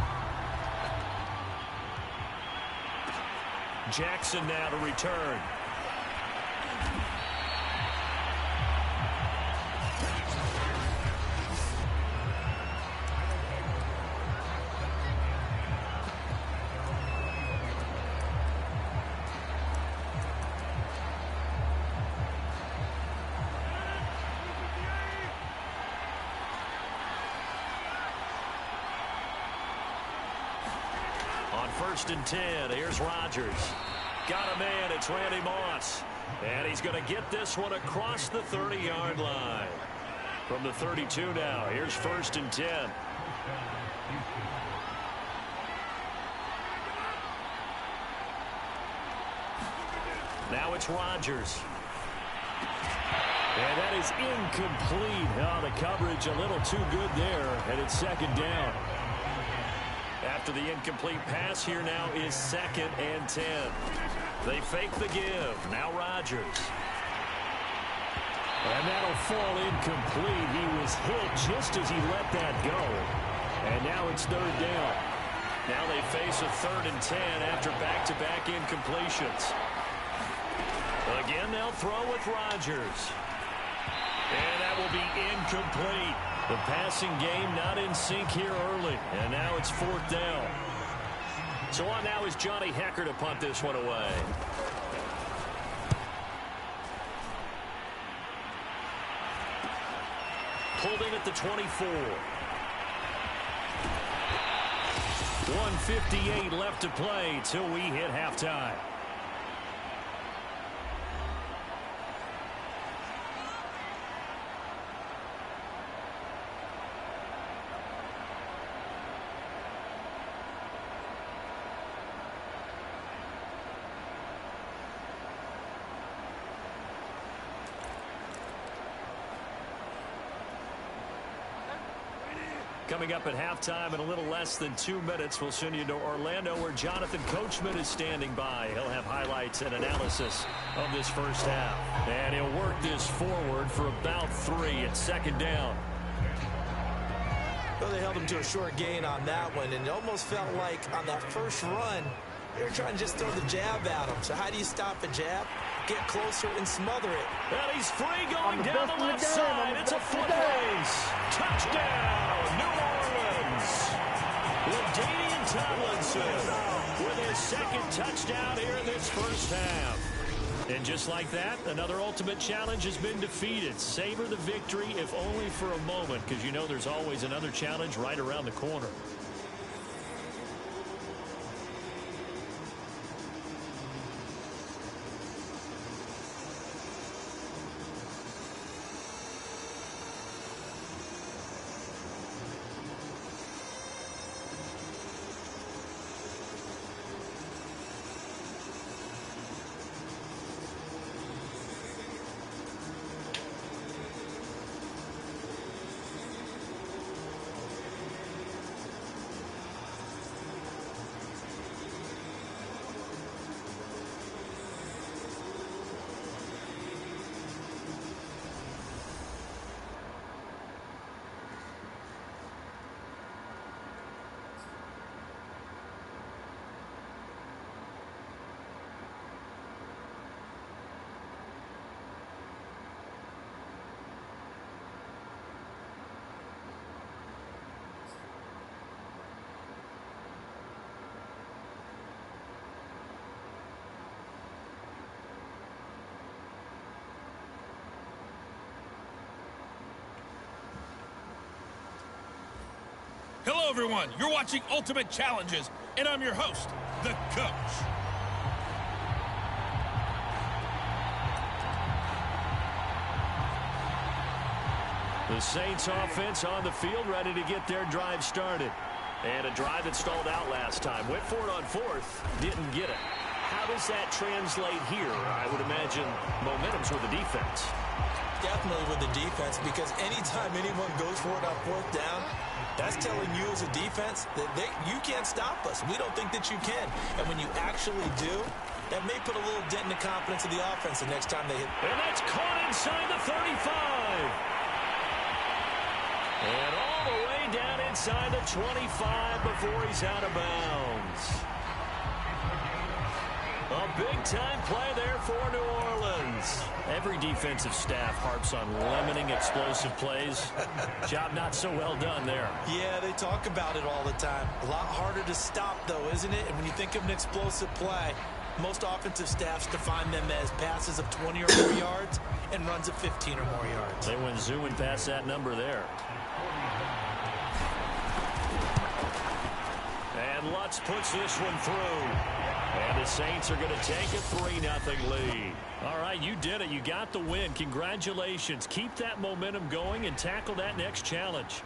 Jackson now to return. On 1st and 10, here's Rodgers. Got a man, it's Randy Moss. And he's going to get this one across the 30-yard line. From the 32 now, here's 1st and 10. Now it's Rodgers. And that is incomplete. Oh, the coverage a little too good there, and it's 2nd down. After the incomplete pass, here now is 2nd and 10. They fake the give. Now Rodgers. And that'll fall incomplete. He was hit just as he let that go. And now it's 3rd down. Now they face a 3rd and 10 after back-to-back incompletions. Again, they'll throw with Rodgers. And that will be incomplete. The passing game not in sync here early. And now it's 4th down. So on now is Johnny Hecker to punt this one away. pulled in at the 24. 1:58 left to play till we hit halftime. Coming up at halftime in a little less than 2 minutes, we'll send you to Orlando where Jonathan Coachman is standing by. He'll have highlights and analysis of this first half. And he'll work this forward for about 3 at second down. Well, they held him to a short gain on that one, and it almost felt like on that first run, they were trying to just throw the jab at him. So how do you stop a jab? Get closer and smother it. And he's free going down the left side. It's a foot race. Touchdown, New Orleans. LaDainian Tomlinson with his second touchdown here in this first half. And just like that, another ultimate challenge has been defeated. Savor the victory, if only for a moment, because you know there's always another challenge right around the corner. Hello, everyone. You're watching Ultimate Challenges, and I'm your host, the Coach. The Saints offense on the field, ready to get their drive started. And a drive that stalled out last time. Went for it on fourth, didn't get it. How does that translate here? I would imagine momentum's with the defense. Definitely with the defense, because anytime anyone goes for it on fourth down, that's telling you as a defense that you can't stop us. We don't think that you can. And when you actually do, that may put a little dent in the confidence of the offense the next time they hit. And that's caught inside the 35. And all the way down inside the 25 before he's out of bounds. A big-time play there for New Orleans. Every defensive staff harps on limiting explosive plays. Job not so well done there. Yeah, they talk about it all the time. A lot harder to stop, though, isn't it? And when you think of an explosive play, most offensive staffs define them as passes of 20 or more yards and runs of 15 or more yards. They went zooming past that number there. And Lutz puts this one through. And the Saints are going to take a 3-0 lead. All right, you did it. You got the win. Congratulations. Keep that momentum going and tackle that next challenge.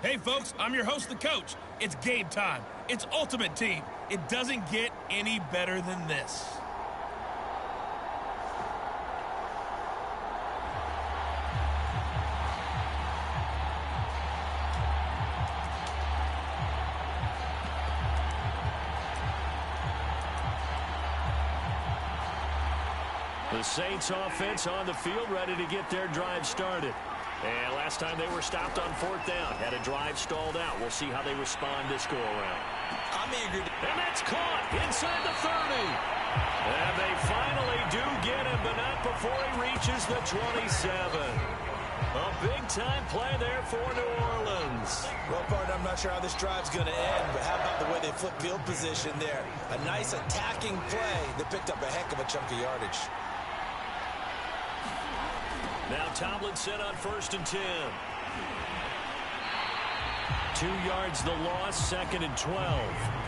Hey, folks, I'm your host, the coach. It's game time. It's Ultimate Team. It doesn't get any better than this. The Saints offense on the field, ready to get their drive started. And last time they were stopped on 4th down, had a drive stalled out. We'll see how they respond this go-around. I'm eager to... And that's caught inside the 30. And they finally do get him, but not before he reaches the 27. A big-time play there for New Orleans. Well, partner, I'm not sure how this drive's going to end, but how about the way they flip field position there? A nice attacking play that picked up a heck of a chunk of yardage. Now Tomlin set on 1st and 10. 2 yards the loss, 2nd and 12.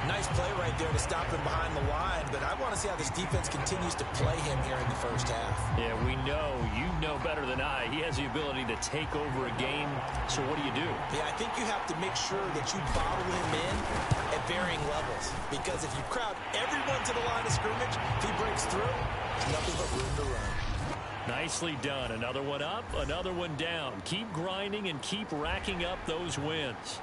Nice play right there to stop him behind the line, but I want to see how this defense continues to play him here in the first half. Yeah, we know, you know better than I, he has the ability to take over a game, so what do you do? Yeah, I think you have to make sure that you bottle him in at varying levels, because if you crowd everyone to the line of scrimmage, if he breaks through, there's nothing but room to run. Nicely done. Another one up, another one down. Keep grinding and keep racking up those wins.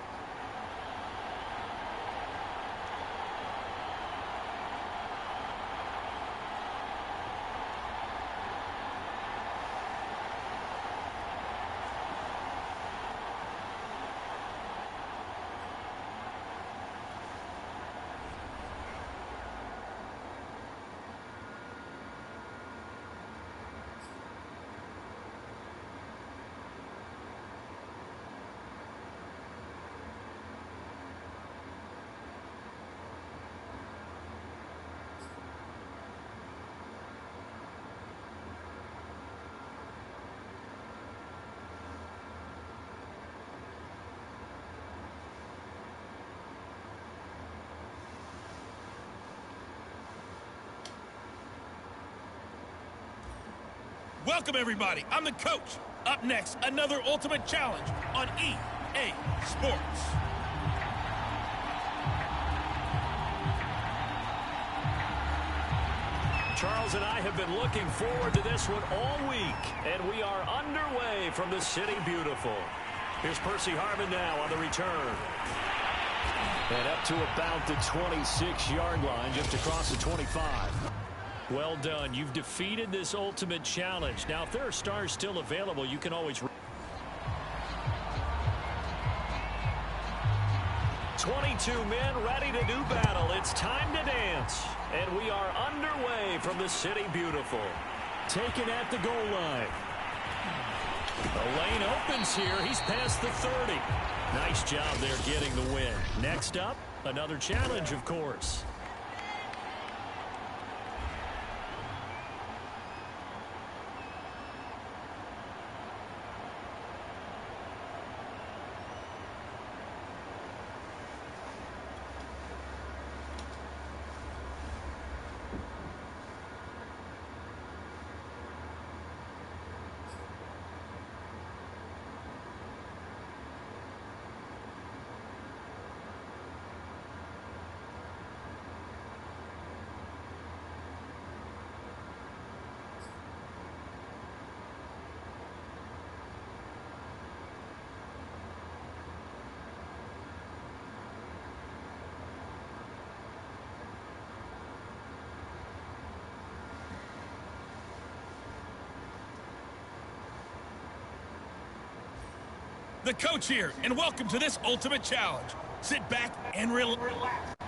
Welcome, everybody. I'm the coach. Up next, another Ultimate Challenge on EA Sports. Charles and I have been looking forward to this one all week, and we are underway from the City Beautiful. Here's Percy Harvin now on the return. And up to about the 26-yard line, just across the 25. Well done. You've defeated this Ultimate Challenge. Now, if there are stars still available, you can always... 22 men ready to do battle. It's time to dance. And we are underway from the City Beautiful. Taken at the goal line. The lane opens here. He's past the 30. Nice job there getting the win. Next up, another challenge, of course. The coach here, and welcome to this Ultimate Challenge. Sit back and relax.